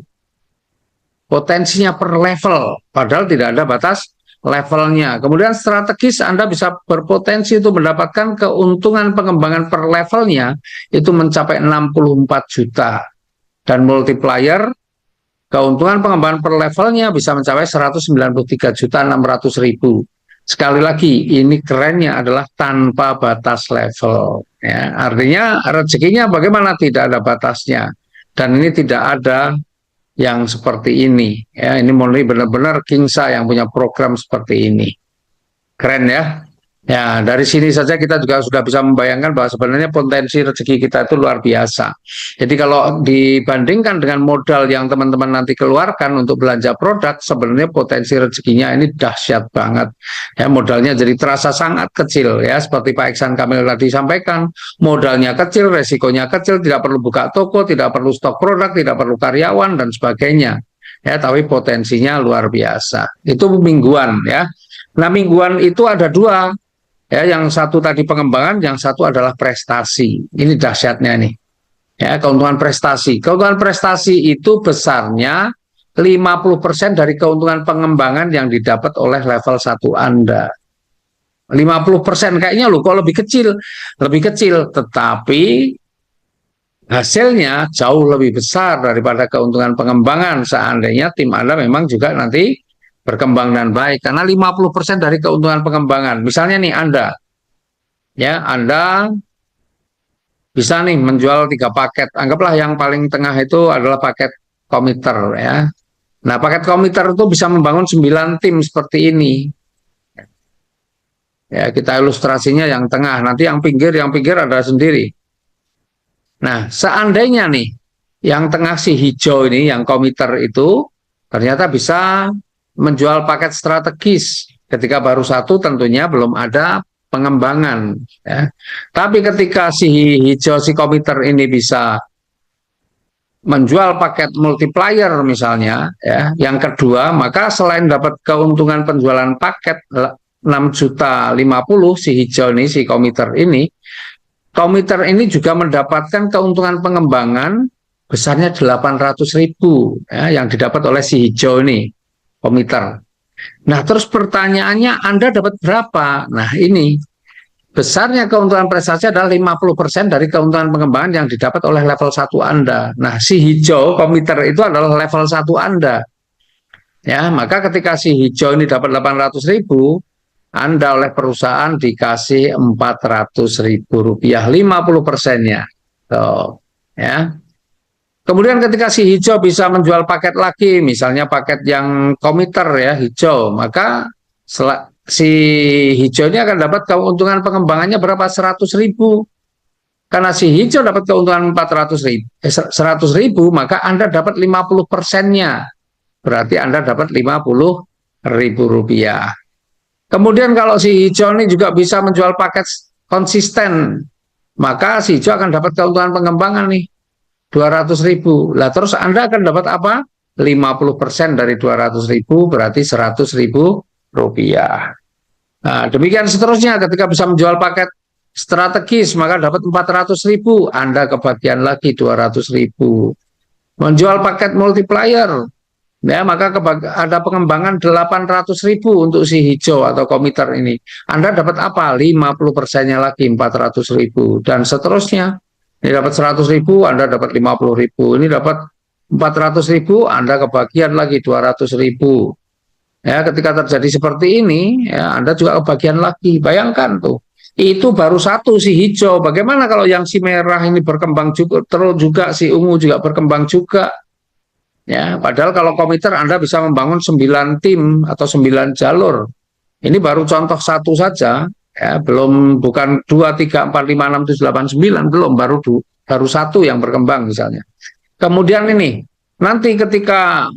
potensinya per level, padahal tidak ada batas levelnya. Kemudian strategis Anda bisa berpotensi untuk mendapatkan keuntungan pengembangan per levelnya itu mencapai 64 juta. Dan multiplier keuntungan pengembangan per levelnya bisa mencapai 193.600.000. Sekali lagi, ini kerennya adalah tanpa batas level. Ya, artinya rezekinya bagaimana tidak ada batasnya. Dan ini tidak ada yang seperti ini, ya ini mulai benar-benar Kingsa yang punya program seperti ini, keren ya. Ya, dari sini saja kita juga sudah bisa membayangkan bahwa sebenarnya potensi rezeki kita itu luar biasa. Jadi kalau dibandingkan dengan modal yang teman-teman nanti keluarkan untuk belanja produk, sebenarnya potensi rezekinya ini dahsyat banget. Ya, modalnya jadi terasa sangat kecil ya, seperti Pak Iksan Kamil tadi sampaikan, modalnya kecil, resikonya kecil, tidak perlu buka toko, tidak perlu stok produk, tidak perlu karyawan dan sebagainya. Ya, tapi potensinya luar biasa. Itu mingguan ya. Nah, mingguan itu ada dua. Ya, yang satu tadi pengembangan, yang satu adalah prestasi. Ini dahsyatnya nih. Ya, keuntungan prestasi. Keuntungan prestasi itu besarnya 50% dari keuntungan pengembangan yang didapat oleh level 1 Anda. 50% kayaknya loh, kok lebih kecil, tetapi hasilnya jauh lebih besar daripada keuntungan pengembangan seandainya tim Anda memang juga nanti berkembang dan baik. Karena 50% dari keuntungan pengembangan. Misalnya nih Anda bisa nih menjual 3 paket. Anggaplah yang paling tengah itu adalah paket komiter ya. Nah, paket komiter itu bisa membangun 9 tim seperti ini. Ya, kita ilustrasinya yang tengah. Nanti yang pinggir ada sendiri. Nah, seandainya nih yang tengah si hijau ini, yang komiter itu ternyata bisa menjual paket strategis. Ketika baru satu tentunya belum ada pengembangan. Ya. Tapi ketika si hijau, si komiter ini bisa menjual paket multiplier misalnya, ya, yang kedua, maka selain dapat keuntungan penjualan paket 6.050.000 si hijau ini, si komiter ini juga mendapatkan keuntungan pengembangan besarnya 800.000 ya, yang didapat oleh si hijau ini, komiter. Nah, terus pertanyaannya, Anda dapat berapa? Nah, ini besarnya keuntungan prestasi adalah 50% dari keuntungan pengembangan yang didapat oleh level 1 Anda. Nah, si hijau komiter itu adalah level 1 Anda. Ya, maka ketika si hijau ini dapat 800.000, Anda oleh perusahaan dikasih 400.000 rupiah, 50%-nya. So, ya. Kemudian ketika si hijau bisa menjual paket lagi, misalnya paket yang komiter ya, hijau, maka si hijau ini akan dapat keuntungan pengembangannya berapa? 100.000. Karena si hijau dapat keuntungan 100.000, maka Anda dapat 50%-nya. Berarti Anda dapat 50.000 rupiah. Kemudian kalau si hijau ini juga bisa menjual paket konsisten, maka si hijau akan dapat keuntungan pengembangan nih, 200.000. Lah terus Anda akan dapat apa? 50% dari 200.000 berarti 100.000 rupiah. Nah, demikian seterusnya, ketika bisa menjual paket strategis maka dapat 400.000, Anda kebagian lagi 200.000. Menjual paket multiplier, ya, maka ada pengembangan 800.000 untuk si hijau atau komiter ini. Anda dapat apa? 50%-nya lagi 400.000 dan seterusnya. Ini dapat 100.000, Anda dapat 50.000. Ini dapat 400.000, Anda kebagian lagi 200.000. Ya, ketika terjadi seperti ini, ya, Anda juga kebagian lagi. Bayangkan tuh, itu baru satu si hijau. Bagaimana kalau yang si merah ini berkembang juga, terus juga si ungu juga berkembang juga. Ya, padahal kalau komiter Anda bisa membangun 9 tim atau 9 jalur. Ini baru contoh satu saja. Ya, bukan 2, 3, 4, 5, 6, 7, 8, 9, belum, baru satu yang berkembang misalnya. Kemudian ini, nanti ketika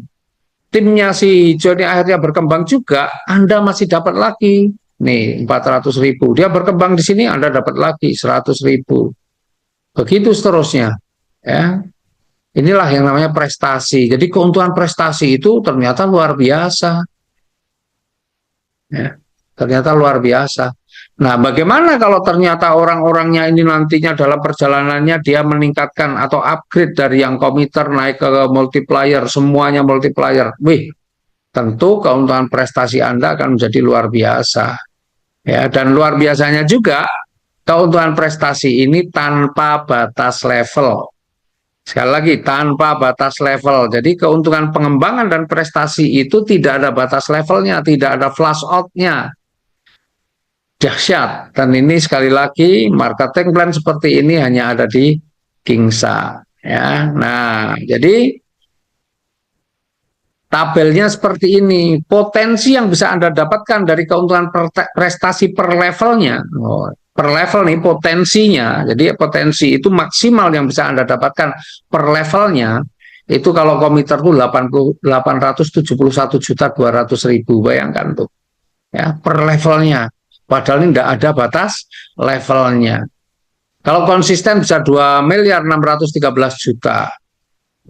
timnya si hijau ini akhirnya berkembang juga, Anda masih dapat lagi nih 400.000. Dia berkembang di sini, Anda dapat lagi 100.000. Begitu seterusnya. Ya. Inilah yang namanya prestasi. Jadi keuntungan prestasi itu ternyata luar biasa. Ya, ternyata luar biasa. Nah, bagaimana kalau ternyata orang-orangnya ini nantinya dalam perjalanannya dia meningkatkan atau upgrade dari yang komiter naik ke multiplier, semuanya multiplier. Wih, tentu keuntungan prestasi Anda akan menjadi luar biasa. Ya, dan luar biasanya juga keuntungan prestasi ini tanpa batas level. Sekali lagi, tanpa batas level. Jadi keuntungan pengembangan dan prestasi itu tidak ada batas levelnya, tidak ada flash out-nya. Dahsyat. Dan ini sekali lagi marketing plan seperti ini hanya ada di Kingsa. Ya, nah jadi tabelnya seperti ini. Potensi yang bisa Anda dapatkan dari keuntungan prestasi per levelnya. Per level nih potensinya. Jadi potensi itu maksimal yang bisa Anda dapatkan per levelnya. Itu kalau komiter itu 871.200.000. Bayangkan tuh. Ya, per levelnya. Padahal ini tidak ada batas levelnya. Kalau konsisten bisa 2.613.600.000.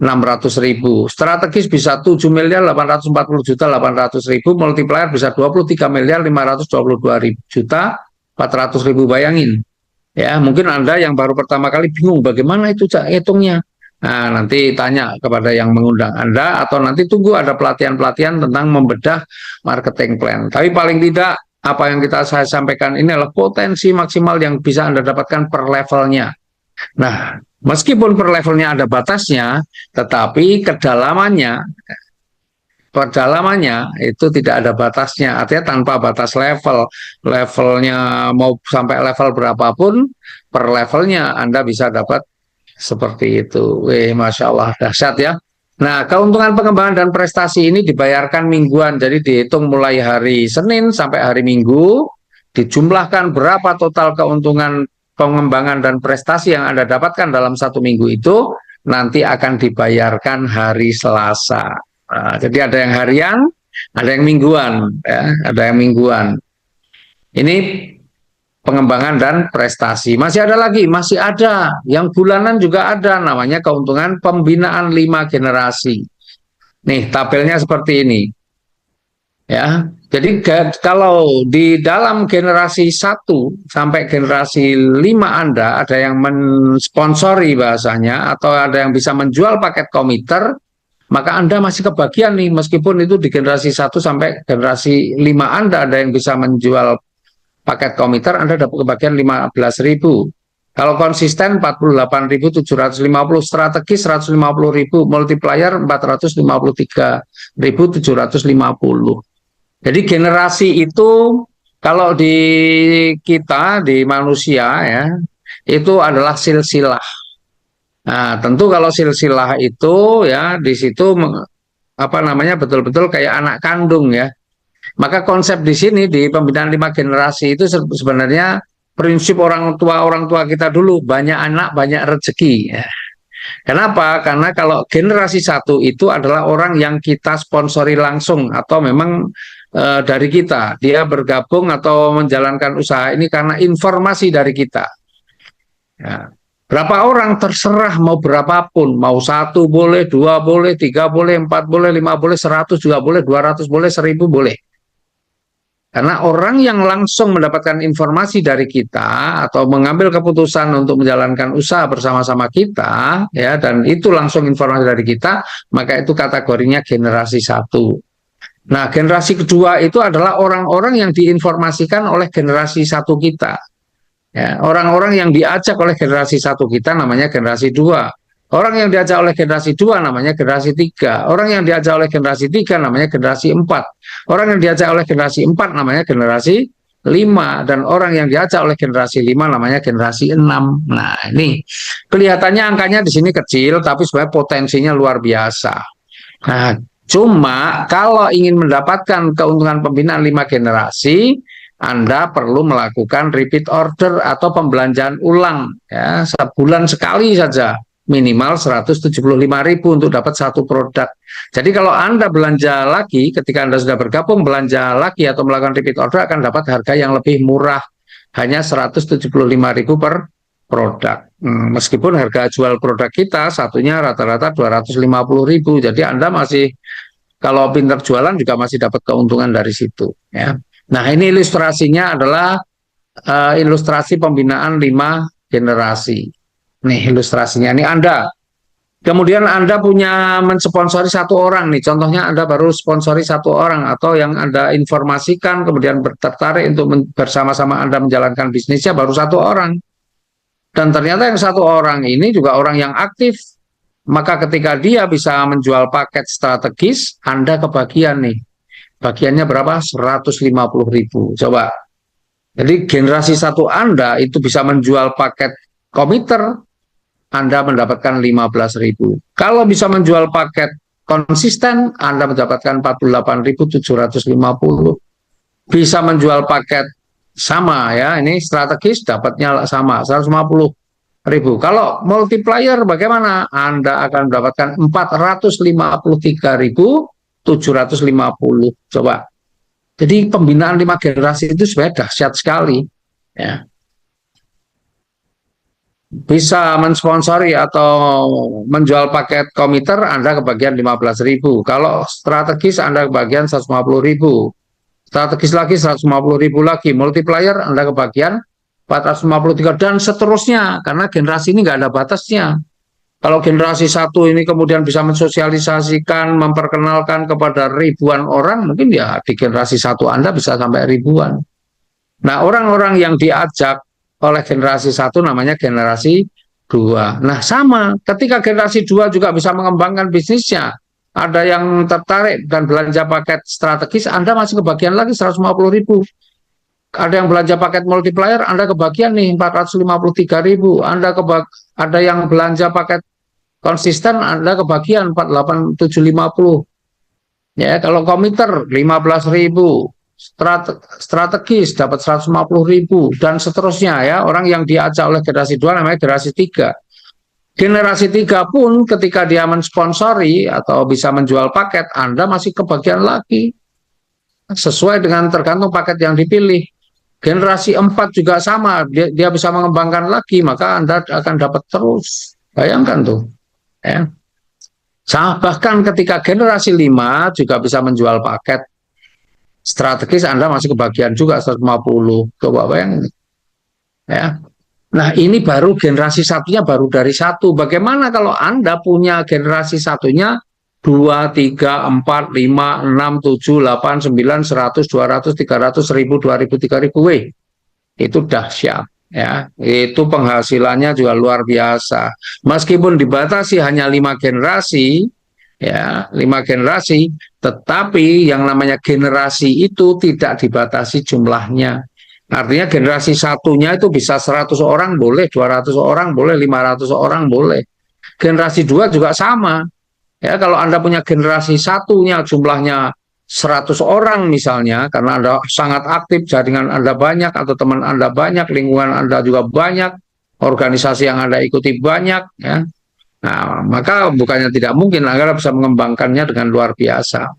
Strategis bisa 7.840.800.000. Multiplier bisa 23.522.400.000. Bayangin. Ya, mungkin Anda yang baru pertama kali bingung bagaimana itu hitungnya. Nah, nanti tanya kepada yang mengundang Anda atau nanti tunggu ada pelatihan-pelatihan tentang membedah marketing plan. Tapi paling tidak apa yang saya sampaikan ini adalah potensi maksimal yang bisa Anda dapatkan per levelnya. Nah, meskipun per levelnya ada batasnya, tetapi kedalamannya itu tidak ada batasnya, artinya tanpa batas levelnya mau sampai level berapapun, per levelnya Anda bisa dapat seperti itu. Masya Allah, dahsyat ya. Nah, keuntungan pengembangan dan prestasi ini dibayarkan mingguan, jadi dihitung mulai hari Senin sampai hari Minggu, dijumlahkan berapa total keuntungan pengembangan dan prestasi yang Anda dapatkan dalam satu minggu itu, nanti akan dibayarkan hari Selasa. Nah, jadi ada yang harian, ada yang mingguan, ya, ada yang mingguan. Ini pengembangan dan prestasi. Masih ada lagi, masih ada yang bulanan juga ada, namanya keuntungan pembinaan 5 generasi. Nih, tabelnya seperti ini. Ya, jadi kalau di dalam generasi 1 sampai generasi 5 Anda ada yang mensponsori bahasanya atau ada yang bisa menjual paket komiter, maka Anda masih kebagian nih, meskipun itu di generasi 1 sampai generasi 5 Anda ada yang bisa menjual paket komiter, Anda dapat kebagian 15.000. Kalau konsisten 48.750, strategis 150.000, multiplier 453.750. Jadi generasi itu kalau di kita, di manusia ya, itu adalah silsilah. Nah, tentu kalau silsilah itu ya di situ apa namanya betul-betul kayak anak kandung ya. Maka konsep di sini di pembinaan 5 generasi itu sebenarnya prinsip orang tua kita dulu, banyak anak banyak rezeki ya. Kenapa? Karena kalau generasi 1 itu adalah orang yang kita sponsori langsung atau memang dari kita, dia bergabung atau menjalankan usaha ini karena informasi dari kita. Ya. Berapa orang terserah mau berapapun, mau 1 boleh, 2 boleh, 3 boleh, 4 boleh, 5 boleh, 100 juga boleh, 200 boleh, 1000 boleh. Karena orang yang langsung mendapatkan informasi dari kita atau mengambil keputusan untuk menjalankan usaha bersama-sama kita, ya, dan itu langsung informasi dari kita, maka itu kategorinya generasi 1. Nah, generasi kedua itu adalah orang-orang yang diinformasikan oleh generasi 1 kita. Ya, orang-orang yang diajak oleh generasi 1 kita namanya generasi 2. Orang yang diajak oleh generasi 2 namanya generasi 3. Orang yang diajak oleh generasi 3 namanya generasi 4. Orang yang diajak oleh generasi 4 namanya generasi 5. Dan orang yang diajak oleh generasi 5 namanya generasi 6. Nah, ini kelihatannya angkanya di sini kecil, tapi sebenarnya potensinya luar biasa. Nah, cuma kalau ingin mendapatkan keuntungan pembinaan 5 generasi, Anda perlu melakukan repeat order atau pembelanjaan ulang ya, sebulan sekali saja, minimal 175.000 untuk dapat satu produk. Jadi kalau Anda belanja lagi, ketika Anda sudah bergabung belanja lagi atau melakukan repeat order akan dapat harga yang lebih murah, hanya 175.000 per produk. Meskipun harga jual produk kita satunya rata-rata 250.000, jadi Anda masih kalau pintar jualan juga masih dapat keuntungan dari situ. Ya. Nah, ini ilustrasinya adalah ilustrasi pembinaan 5 generasi. Nih ilustrasinya. Ini Anda. Kemudian Anda punya mensponsori 1 orang nih. Contohnya Anda baru sponsori 1 orang atau yang Anda informasikan kemudian tertarik untuk bersama-sama Anda menjalankan bisnisnya baru 1 orang. Dan ternyata yang 1 orang ini juga orang yang aktif. Maka ketika dia bisa menjual paket strategis, Anda kebagian nih. Bagiannya berapa? 150.000. Coba. Jadi generasi 1 Anda itu bisa menjual paket komiter, Anda mendapatkan 15.000. Kalau bisa menjual paket konsisten, Anda mendapatkan 48.750. Bisa menjual paket sama ya, ini strategis dapatnya sama 150.000. Kalau multiplier bagaimana? Anda akan mendapatkan 453.750. Coba. Jadi pembinaan 5 generasi itu sebenarnya dahsyat sekali. Ya. Bisa mensponsori atau menjual paket komiter, Anda kebagian 15.000. Kalau strategis Anda kebagian 150.000. Strategis lagi 150.000 lagi. Multiplier Anda kebagian 453 dan seterusnya, karena generasi ini nggak ada batasnya. Kalau generasi satu ini kemudian bisa mensosialisasikan, memperkenalkan kepada ribuan orang, mungkin ya di generasi satu Anda bisa sampai ribuan. Nah, orang-orang yang diajak oleh generasi satu namanya generasi dua. Nah, sama, ketika generasi dua juga bisa mengembangkan bisnisnya, ada yang tertarik dan belanja paket strategis, Anda masih kebagian lagi 150.000. Ada yang belanja paket multiplier, Anda kebagian nih 453.000. Ada yang belanja paket konsisten, Anda kebagian 48750. Ya, kalau komiter 15.000, strategis dapat 150.000 dan seterusnya ya. Orang yang diajak oleh generasi 2 namanya generasi 3. Generasi 3 pun ketika dia mensponsori atau bisa menjual paket, Anda masih kebagian lagi. Sesuai dengan tergantung paket yang dipilih. Generasi 4 juga sama, dia bisa mengembangkan lagi, maka Anda akan dapat terus. Bayangkan tuh. Ya. Bahkan ketika generasi 5 juga bisa menjual paket strategis, Anda masih kebagian juga 150. Coba bayangin. Ya. Nah, ini baru generasi satunya baru dari satu. Bagaimana kalau Anda punya generasi satunya 2, 3, 4, 5, 6, 7, 8, 9, 100, 200, 300, 1000, 2000, 3000. Itu dahsyat. Ya, itu penghasilannya juga luar biasa. Meskipun dibatasi hanya 5 generasi, ya, 5 generasi, tetapi yang namanya generasi itu tidak dibatasi jumlahnya. Artinya generasi satunya itu bisa 100 orang boleh, 200 orang boleh, 500 orang boleh. Generasi 2 juga sama. Ya, kalau Anda punya generasi satunya jumlahnya 100 orang misalnya, karena Anda sangat aktif, jaringan Anda banyak, atau teman Anda banyak, lingkungan Anda juga banyak, organisasi yang Anda ikuti banyak, ya. Nah, maka bukannya tidak mungkin Anda bisa mengembangkannya dengan luar biasa.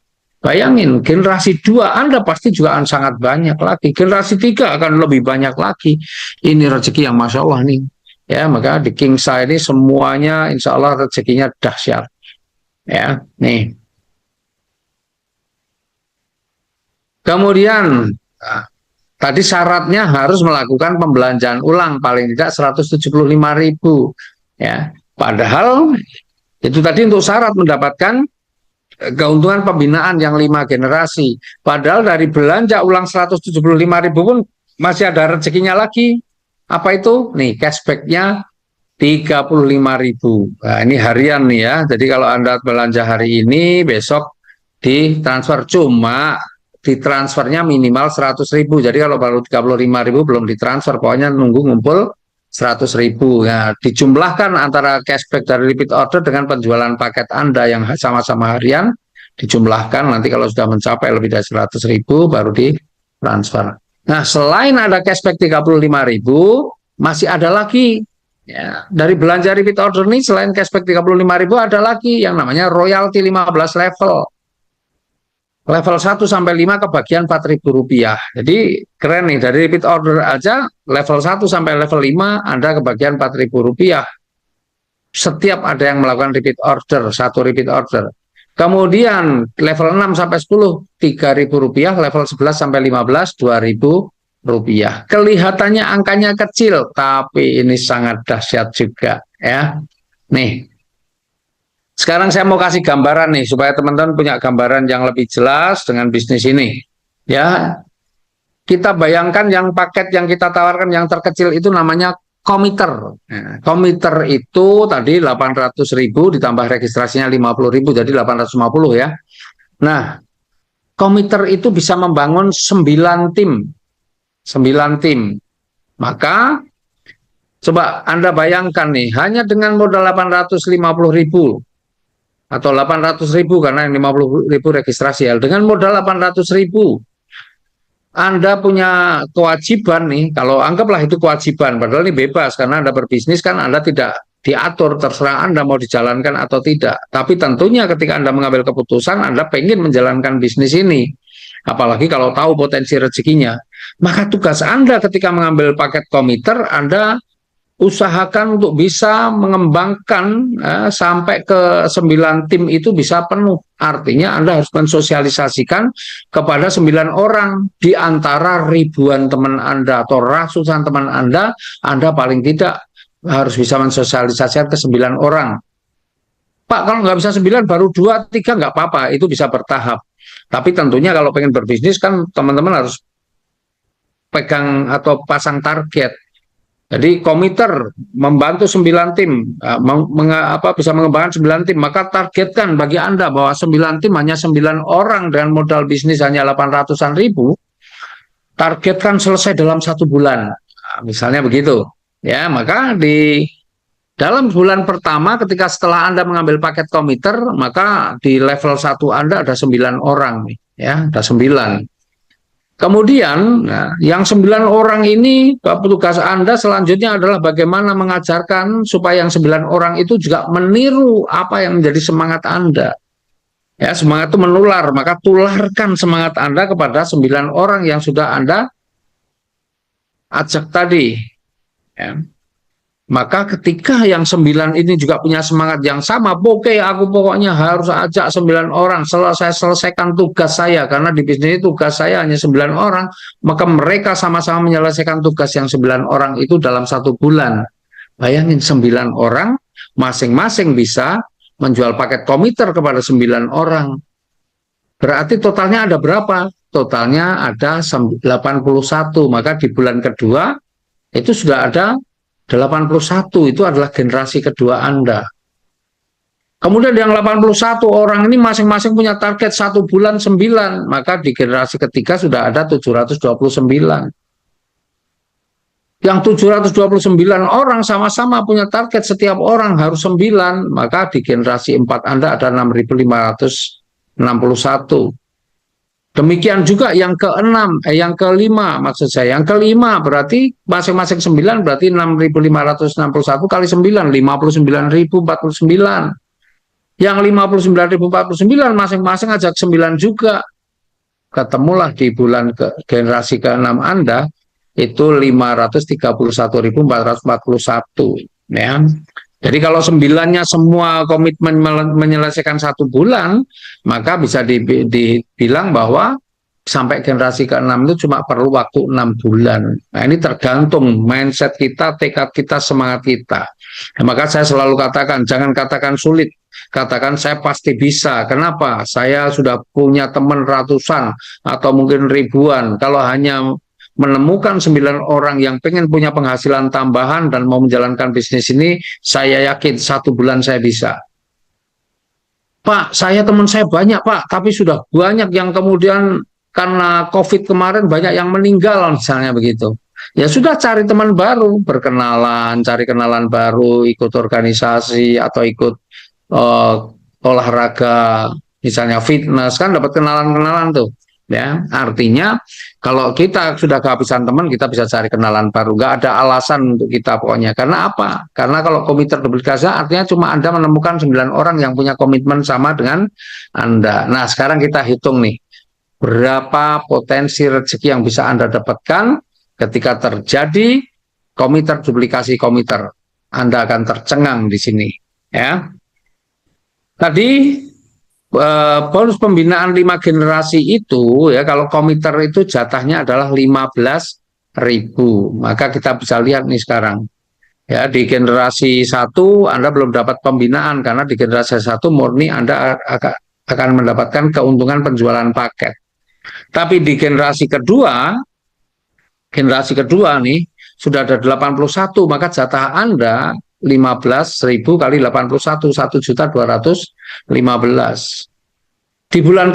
Bayangin, generasi 2 Anda pasti juga akan sangat banyak lagi. Generasi 3 akan lebih banyak lagi. Ini rezeki yang Masya Allah nih. Ya, maka di Kingsa ini semuanya insya Allah rezekinya dahsyat. Ya, nih. Kemudian tadi syaratnya harus melakukan pembelanjaan ulang paling tidak 175.000. Ya, padahal itu tadi untuk syarat mendapatkan keuntungan pembinaan yang 5 generasi. Padahal dari belanja ulang 175.000 pun masih ada rezekinya lagi. Apa itu? Nih, cashback-nya 35.000. Nah, ini harian nih ya. Jadi kalau Anda belanja hari ini, besok ditransfer, cuma ditransfernya minimal 100.000. Jadi kalau baru 35.000 belum ditransfer, pokoknya nunggu ngumpul 100.000. Nah, dijumlahkan antara cashback dari repeat order dengan penjualan paket Anda yang sama-sama harian, dijumlahkan nanti kalau sudah mencapai lebih dari 100.000 baru ditransfer. Nah, selain ada cashback 35.000, masih ada lagi. Ya, dari belanja repeat order ini selain cashback 35.000 ada lagi yang namanya royalti 15 level. Level 1 sampai 5 kebagian Rp4.000. Jadi keren nih, dari repeat order aja level 1 sampai level 5 Anda kebagian Rp4.000. Setiap ada yang melakukan repeat order, 1 repeat order. Kemudian level 6 sampai 10 Rp3.000, level 11 sampai 15 Rp2.000. Kelihatannya angkanya kecil, tapi ini sangat dahsyat juga ya. Nih, sekarang saya mau kasih gambaran nih supaya teman-teman punya gambaran yang lebih jelas dengan bisnis ini. Ya, kita bayangkan yang paket yang kita tawarkan yang terkecil itu namanya komiter. Nah, komiter itu tadi 800.000 ditambah registrasinya 50.000 jadi 850 ya. Nah, komiter itu bisa membangun 9 tim. 9 tim. Maka coba Anda bayangkan nih, hanya dengan modal 850.000 atau 800.000 karena yang 50.000 registrasi ya. Dengan modal 800.000 Anda punya kewajiban nih, kalau anggaplah itu kewajiban, padahal ini bebas karena Anda berbisnis kan Anda tidak diatur, terserah Anda mau dijalankan atau tidak. Tapi tentunya ketika Anda mengambil keputusan, Anda pengen menjalankan bisnis ini. Apalagi kalau tahu potensi rezekinya. Maka tugas Anda ketika mengambil paket komiter, Anda usahakan untuk bisa mengembangkan sampai ke 9 tim itu bisa penuh. Artinya Anda harus mensosialisasikan kepada 9 orang di antara ribuan teman Anda atau ratusan teman Anda paling tidak harus bisa mensosialisasikan ke 9 orang. Pak, kalau nggak bisa 9, baru 2, 3 nggak apa-apa, itu bisa bertahap. Tapi tentunya kalau pengen berbisnis kan teman-teman harus pegang atau pasang target. Jadi komiter membantu 9 tim, bisa mengembangkan 9 tim, maka targetkan bagi Anda bahwa 9 tim hanya 9 orang dengan modal bisnis hanya 800-an ribu, targetkan selesai dalam 1 bulan. Nah, misalnya begitu. Ya, maka di dalam bulan pertama ketika setelah Anda mengambil paket komiter, maka di level 1 Anda ada 9 orang nih, ya, ada 9. Kemudian, yang 9 orang ini, petugas Anda selanjutnya adalah bagaimana mengajarkan supaya yang 9 orang itu juga meniru apa yang menjadi semangat Anda. Ya, semangat itu menular, maka tularkan semangat Anda kepada 9 orang yang sudah Anda ajak tadi. Ya. Maka ketika yang 9 ini juga punya semangat yang sama, oke, aku pokoknya harus ajak 9 orang, selesaikan tugas saya, karena di bisnis tugas saya hanya 9 orang, maka mereka sama-sama menyelesaikan tugas yang 9 orang itu dalam 1 bulan. Bayangin 9 orang, masing-masing bisa menjual paket komiter kepada 9 orang. Berarti totalnya ada berapa? Totalnya ada 81, maka di bulan kedua itu sudah ada 81, itu adalah generasi kedua Anda. Kemudian yang 81 orang ini masing-masing punya target 1 bulan 9, maka di generasi ketiga sudah ada 729. Yang 729 orang sama-sama punya target setiap orang harus 9, maka di generasi 4 Anda ada 6.561. Demikian juga yang ke-6, yang ke-5 maksud saya. Yang ke-5 berarti masing-masing 9 berarti 6.561 kali 9, 59.049. Yang 59.049 masing-masing ajak 9 juga. Ketemulah di bulan generasi ke-6 Anda itu 531.441. Ya. Jadi kalau 9-nya semua komitmen menyelesaikan 1 bulan, maka bisa dibilang bahwa sampai generasi ke-6 itu cuma perlu waktu 6 bulan. Nah, ini tergantung mindset kita, tekad kita, semangat kita. Nah, maka saya selalu katakan, jangan katakan sulit, katakan saya pasti bisa. Kenapa? Saya sudah punya teman ratusan atau mungkin ribuan. Kalau hanya menemukan 9 orang yang pengen punya penghasilan tambahan dan mau menjalankan bisnis ini, saya yakin 1 bulan saya bisa. Pak, teman saya banyak Pak, tapi sudah banyak yang kemudian karena COVID kemarin banyak yang meninggal misalnya begitu. Ya sudah, cari teman baru, berkenalan, cari kenalan baru, ikut organisasi atau ikut olahraga, misalnya fitness, kan dapat kenalan-kenalan tuh. Ya, artinya kalau kita sudah kehabisan teman, kita bisa cari kenalan baru. Nggak ada alasan untuk kita pokoknya. Karena apa? Karena kalau komiter duplikasi artinya cuma Anda menemukan 9 orang yang punya komitmen sama dengan Anda. Nah, sekarang kita hitung nih, berapa potensi rezeki yang bisa Anda dapatkan ketika terjadi komiter duplikasi komiter. Anda akan tercengang di sini. Ya. Tadi bonus pembinaan 5 generasi itu, ya, kalau komiter itu jatahnya adalah 15.000, maka kita bisa lihat nih sekarang, ya, di generasi 1 Anda belum dapat pembinaan karena di generasi 1 murni Anda akan mendapatkan keuntungan penjualan paket. Tapi di generasi kedua nih sudah ada 81, maka jatah Anda 15.000 kali 81, 1.215.000. Di bulan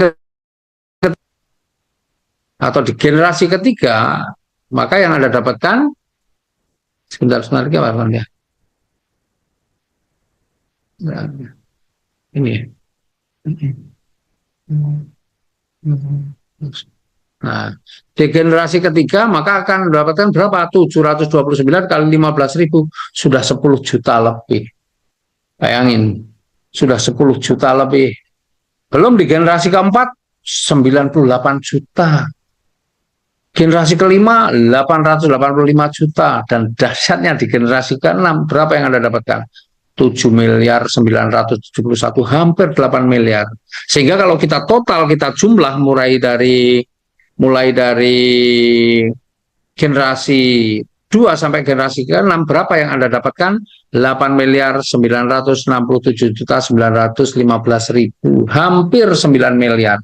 atau di generasi ketiga, maka yang Anda dapatkan sebentar lagi apa ya? Ini. Nah, di generasi ketiga maka akan mendapatkan berapa? 729 kali 15.000, sudah 10 juta lebih. Bayangin, sudah 10 juta lebih. Belum di generasi keempat 98 juta. Generasi kelima 885 juta, dan dahsyatnya di generasi keenam berapa yang Anda dapatkan? 7 miliar 971, hampir 8 miliar. Sehingga kalau kita total, kita jumlah mulai dari generasi 2 sampai generasi ke-6, berapa yang Anda dapatkan? 8 miliar 967 juta 915 ribu, hampir 9 miliar.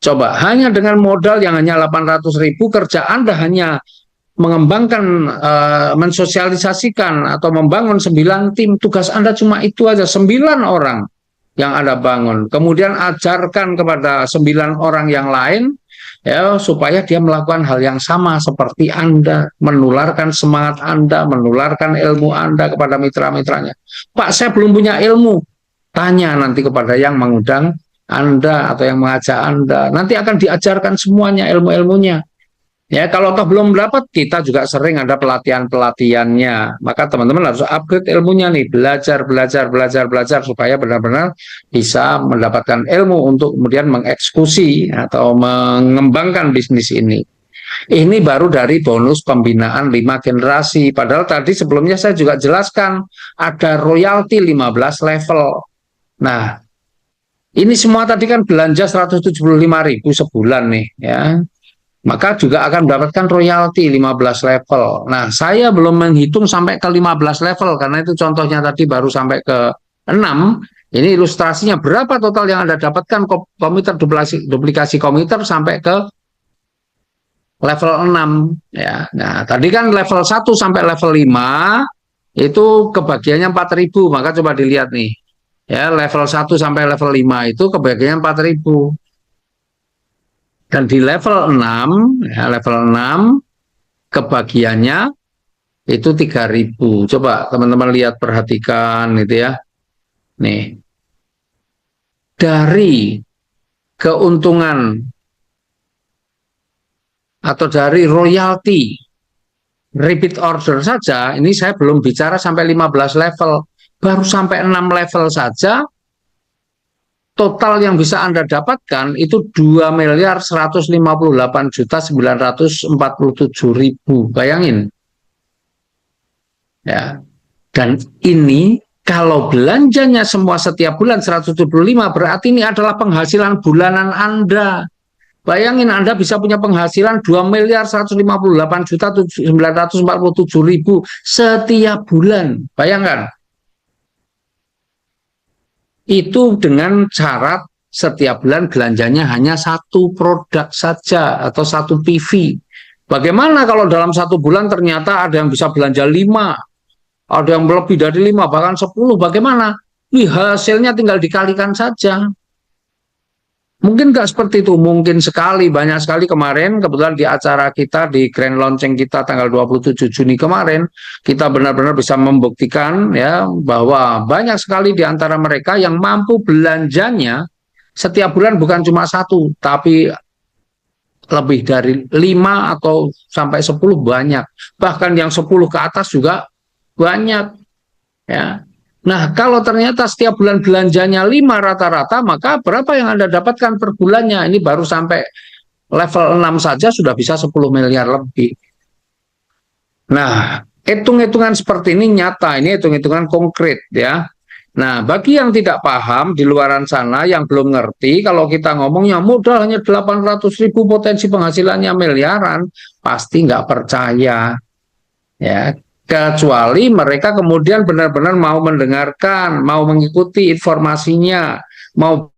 Coba, hanya dengan modal yang hanya 800 ribu, kerja Anda hanya mengembangkan, mensosialisasikan atau membangun 9 tim. Tugas Anda cuma itu aja, 9 orang yang Anda bangun. Kemudian ajarkan kepada 9 orang yang lain, ya, supaya dia melakukan hal yang sama seperti Anda, menularkan semangat Anda, menularkan ilmu Anda kepada mitra-mitranya. Pak, saya belum punya ilmu. Tanya nanti kepada yang mengundang Anda atau yang mengajak Anda. Nanti akan diajarkan semuanya ilmu-ilmunya. Ya, kalau toh belum dapat, kita juga sering ada pelatihan-pelatihannya. Maka teman-teman harus upgrade ilmunya nih, belajar, belajar, belajar, belajar supaya benar-benar bisa mendapatkan ilmu untuk kemudian mengeksekusi atau mengembangkan bisnis ini. Ini baru dari bonus pembinaan 5 generasi. Padahal tadi sebelumnya saya juga jelaskan ada royalti 15 level. Nah, ini semua tadi kan belanja 175.000 sebulan nih, ya, maka juga akan mendapatkan royalti 15 level. Nah, saya belum menghitung sampai ke 15 level, karena itu contohnya tadi baru sampai ke 6. Ini ilustrasinya berapa total yang Anda dapatkan komputer duplikasi komputer sampai ke level 6. Ya. Nah, tadi kan level 1 sampai level 5 itu kebagiannya 4.000, maka coba dilihat nih. Ya, level 1 sampai level 5 itu kebagiannya 4.000. Dan di level 6, ya, level 6 kebagiannya itu 3.000. Coba teman-teman lihat, perhatikan itu ya. Nih, dari keuntungan atau dari royalti repeat order saja, ini saya belum bicara sampai 15 level, baru sampai 6 level saja total yang bisa Anda dapatkan itu 2 miliar 158 juta 947 ribu. Bayangin. Ya. Dan ini kalau belanjanya semua setiap bulan 175, berarti ini adalah penghasilan bulanan Anda. Bayangin Anda bisa punya penghasilan 2 miliar 158 juta 947 ribu setiap bulan. Bayangkan. Itu dengan syarat setiap bulan belanjanya hanya satu produk saja atau satu PV. Bagaimana kalau dalam satu bulan ternyata ada yang bisa belanja 5, ada yang lebih dari 5, bahkan 10, bagaimana? Wih, hasilnya tinggal dikalikan saja. Mungkin nggak seperti itu, mungkin sekali, banyak sekali. Kemarin kebetulan di acara kita, di grand launching kita tanggal 27 Juni kemarin, kita benar-benar bisa membuktikan ya bahwa banyak sekali di antara mereka yang mampu belanjanya setiap bulan bukan cuma satu, tapi lebih dari 5 atau sampai 10 banyak. Bahkan yang 10 ke atas juga banyak. Ya. Nah, kalau ternyata setiap bulan belanjanya 5 rata-rata, maka berapa yang Anda dapatkan per bulannya? Ini baru sampai level 6 saja sudah bisa 10 miliar lebih. Nah, hitung-hitungan seperti ini nyata, ini hitung-hitungan konkret ya. Nah, bagi yang tidak paham di luaran sana, yang belum ngerti, kalau kita ngomongnya modal hanya 800.000, potensi penghasilannya miliaran, pasti nggak percaya. Ya, kecuali mereka kemudian benar-benar mau mendengarkan, mau mengikuti informasinya, mau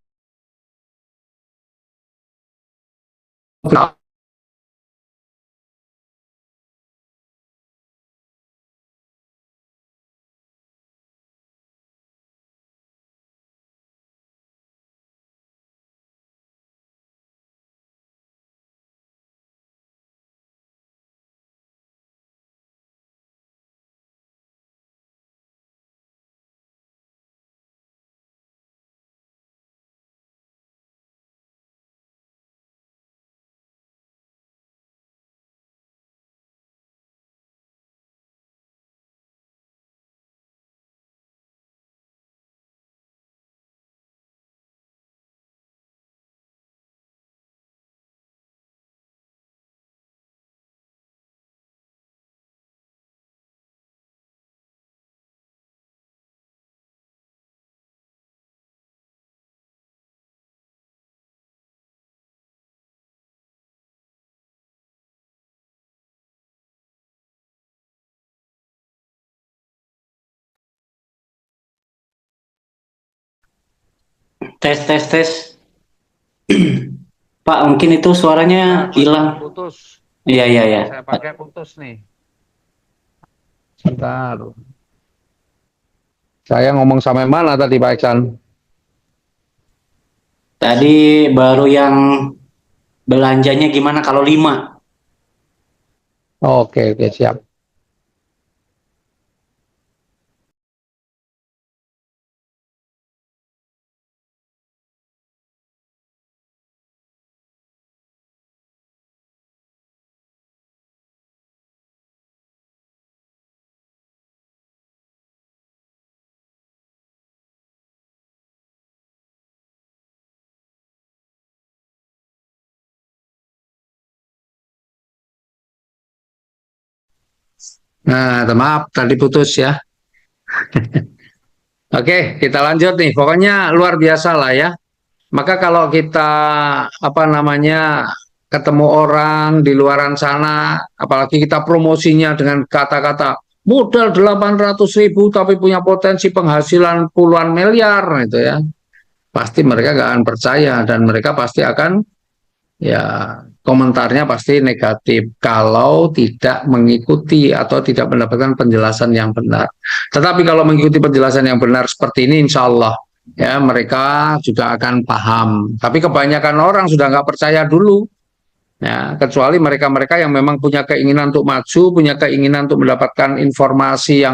Tes, tes, tes. Pak, mungkin itu suaranya Bentar, hilang. masih putus. Iya, iya, iya. Yang saya pakai putus nih. Bentar. Saya ngomong sampai mana tadi Pak Iksan? Tadi baru yang belanjanya gimana kalau 5? Oke, oke, siap. Nah, maaf tadi putus ya. Oke, kita lanjut nih. Pokoknya luar biasa lah ya. Maka kalau kita apa namanya ketemu orang di luaran sana, apalagi kita promosinya dengan kata-kata modal 800.000 tapi punya potensi penghasilan puluhan miliar gitu ya, pasti mereka gak akan percaya dan mereka pasti akan ya komentarnya pasti negatif kalau tidak mengikuti atau tidak mendapatkan penjelasan yang benar. Tetapi kalau mengikuti penjelasan yang benar seperti ini, insya Allah ya mereka juga akan paham. Tapi kebanyakan orang sudah nggak percaya dulu. Ya, kecuali mereka-mereka yang memang punya keinginan untuk maju, punya keinginan untuk mendapatkan informasi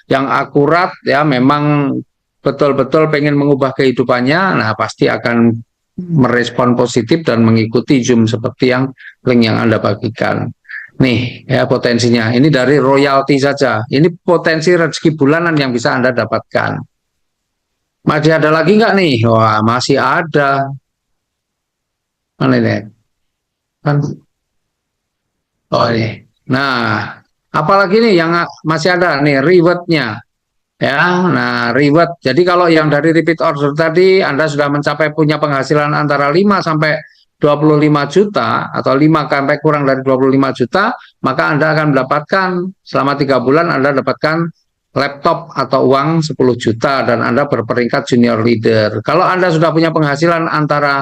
yang akurat, ya memang betul-betul pengen mengubah kehidupannya, nah pasti akan merespon positif dan mengikuti Zoom seperti yang link yang Anda bagikan. Nih, ya potensinya. Ini dari royalti saja. Ini potensi rezeki bulanan yang bisa Anda dapatkan. Masih ada lagi nggak nih? Wah, masih ada. Mana ini? Kan oh ini. Nah, apalagi nih yang masih ada nih rewardnya ya. Nah, reward. Jadi kalau yang dari repeat order tadi Anda sudah mencapai punya penghasilan antara 5 sampai 25 juta atau 5 sampai kurang dari 25 juta, maka Anda akan mendapatkan selama 3 bulan Anda dapatkan laptop atau uang 10 juta dan Anda berperingkat junior leader. Kalau Anda sudah punya penghasilan antara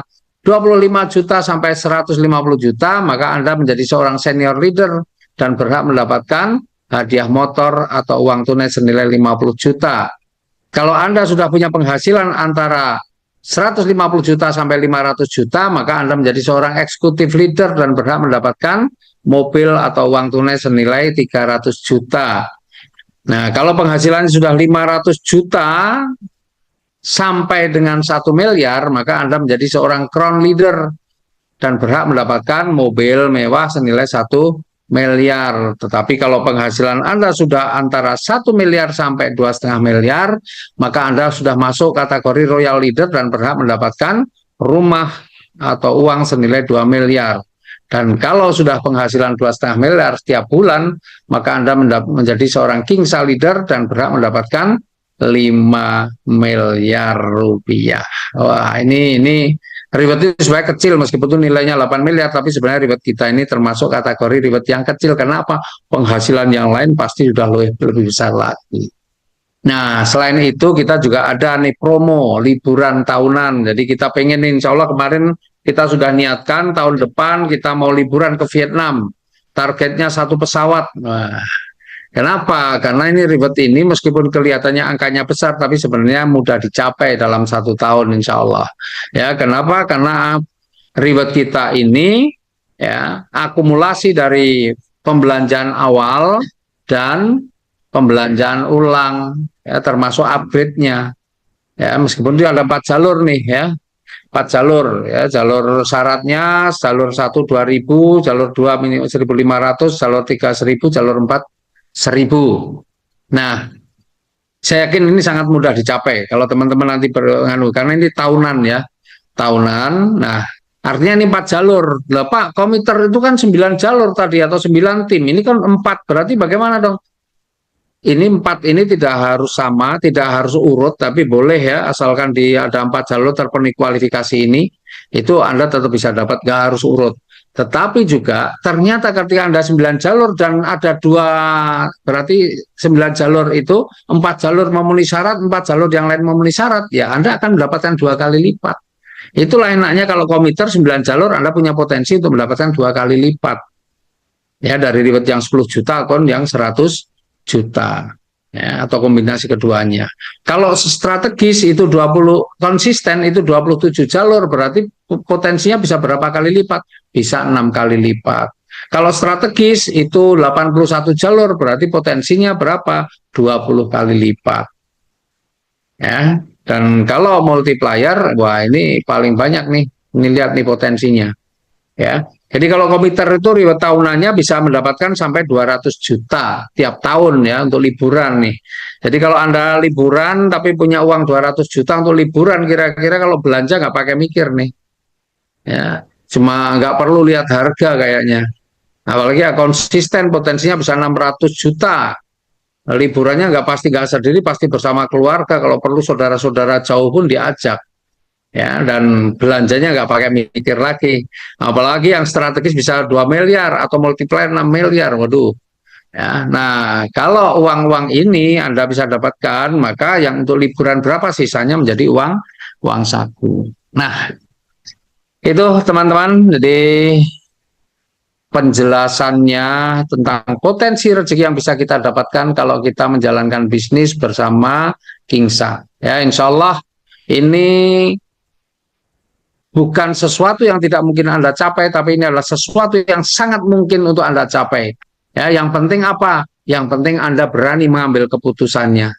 25 juta sampai 150 juta, maka Anda menjadi seorang senior leader dan berhak mendapatkan hadiah motor atau uang tunai senilai 50 juta. Kalau Anda sudah punya penghasilan antara 150 juta sampai 500 juta, maka Anda menjadi seorang eksekutif leader dan berhak mendapatkan mobil atau uang tunai senilai 300 juta. Nah, kalau penghasilan sudah 500 juta sampai dengan 1 miliar, maka Anda menjadi seorang crown leader dan berhak mendapatkan mobil mewah senilai 1 miliar. Tetapi kalau penghasilan Anda sudah antara 1 miliar sampai 2,5 miliar, maka Anda sudah masuk kategori royal leader dan berhak mendapatkan rumah atau uang senilai 2 miliar. Dan kalau sudah penghasilan 2,5 miliar setiap bulan, maka Anda menjadi seorang king leader dan berhak mendapatkan 5 miliar rupiah. Wah, ini reward itu sebenarnya kecil meskipun itu nilainya 8 miliar, tapi sebenarnya reward kita ini termasuk kategori reward yang kecil. Kenapa? Penghasilan yang lain pasti sudah lebih besar lagi. Nah, selain itu kita juga ada nih promo liburan tahunan. Jadi kita pengen insya Allah kemarin kita sudah niatkan tahun depan kita mau liburan ke Vietnam. Targetnya 1 pesawat. Nah, kenapa? Karena ini reward ini meskipun kelihatannya angkanya besar, tapi sebenarnya mudah dicapai dalam 1 tahun insya Allah. Ya, kenapa? Karena reward kita ini ya akumulasi dari pembelanjaan awal dan pembelanjaan ulang, ya termasuk upgrade-nya. Ya, meskipun dia ada 4 jalur nih ya. 4 jalur ya, jalur syaratnya jalur 1 2.000, jalur 2 1.500, jalur 3 1.000, jalur 4 1.000. Nah, saya yakin ini sangat mudah dicapai kalau teman-teman nanti beranganu karena ini tahunan ya. Tahunan. Nah, artinya ini 4 jalur. Lah Pak, komuter itu kan 9 jalur tadi atau 9 tim. Ini kan 4. Berarti bagaimana dong? Ini 4 ini tidak harus sama, tidak harus urut, tapi boleh ya, asalkan ada 4 jalur terpenuhi kualifikasi ini, itu Anda tetap bisa dapat, nggak harus urut. Tetapi juga ternyata ketika Anda 9 jalur dan ada dua, berarti 9 jalur itu 4 jalur memenuhi syarat, 4 jalur yang lain memenuhi syarat, ya Anda akan mendapatkan 2 kali lipat. Itulah enaknya kalau komuter 9 jalur Anda punya potensi untuk mendapatkan 2 kali lipat. Ya, dari ribet yang 10 juta atau yang 100 juta. Ya, atau kombinasi keduanya. Kalau strategis itu 20, konsisten itu 27 jalur, berarti potensinya bisa berapa kali lipat? Bisa 6 kali lipat. Kalau strategis itu 81 jalur, berarti potensinya berapa? 20 kali lipat. Ya, dan kalau multiplier, wah ini paling banyak nih. Ini lihat nih potensinya. Ya. Jadi kalau komputer itu reward tahunannya bisa mendapatkan sampai 200 juta tiap tahun ya untuk liburan nih. Jadi kalau Anda liburan tapi punya uang 200 juta untuk liburan, kira-kira kalau belanja nggak pakai mikir nih. Ya, cuma nggak perlu lihat harga kayaknya. Apalagi ya konsisten potensinya bisa 600 juta. Liburannya nggak sendiri, pasti bersama keluarga. Kalau perlu saudara-saudara jauh pun diajak. Ya, dan belanjanya nggak pakai mikir lagi, apalagi yang strategis bisa 2 miliar atau multiplier 6 miliar, waduh ya. Nah, kalau uang-uang ini Anda bisa dapatkan, maka yang untuk liburan berapa sisanya menjadi uang uang saku. Nah, itu teman-teman, jadi penjelasannya tentang potensi rezeki yang bisa kita dapatkan kalau kita menjalankan bisnis bersama Kingsa. Ya, insya Allah ini bukan sesuatu yang tidak mungkin Anda capai, tapi ini adalah sesuatu yang sangat mungkin untuk Anda capai. Ya, yang penting apa? Yang penting Anda berani mengambil keputusannya.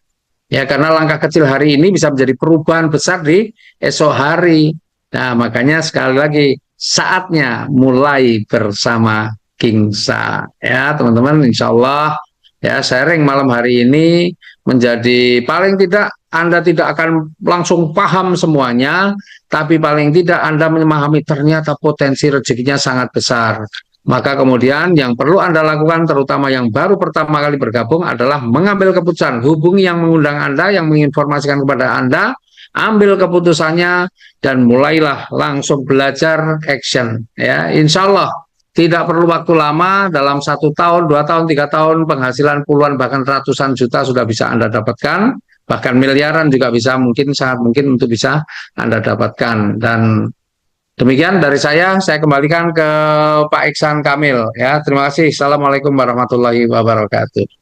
Ya, karena langkah kecil hari ini bisa menjadi perubahan besar di esok hari. Nah, makanya sekali lagi saatnya mulai bersama Kingsa. Ya, teman-teman, insya Allah ya sharing malam hari ini menjadi paling tidak Anda tidak akan langsung paham semuanya, tapi paling tidak Anda memahami ternyata potensi rezekinya sangat besar. Maka kemudian yang perlu Anda lakukan, terutama yang baru pertama kali bergabung, adalah mengambil keputusan. Hubungi yang mengundang Anda, yang menginformasikan kepada Anda, ambil keputusannya, dan mulailah langsung belajar action. Ya, insya Allah tidak perlu waktu lama, dalam 1 tahun, 2 tahun, 3 tahun, penghasilan puluhan bahkan ratusan juta sudah bisa Anda dapatkan. Bahkan miliaran juga bisa, mungkin sangat mungkin untuk bisa Anda dapatkan. Dan demikian dari saya kembalikan ke Pak Iksan Kamil. Ya, terima kasih. Assalamualaikum warahmatullahi wabarakatuh.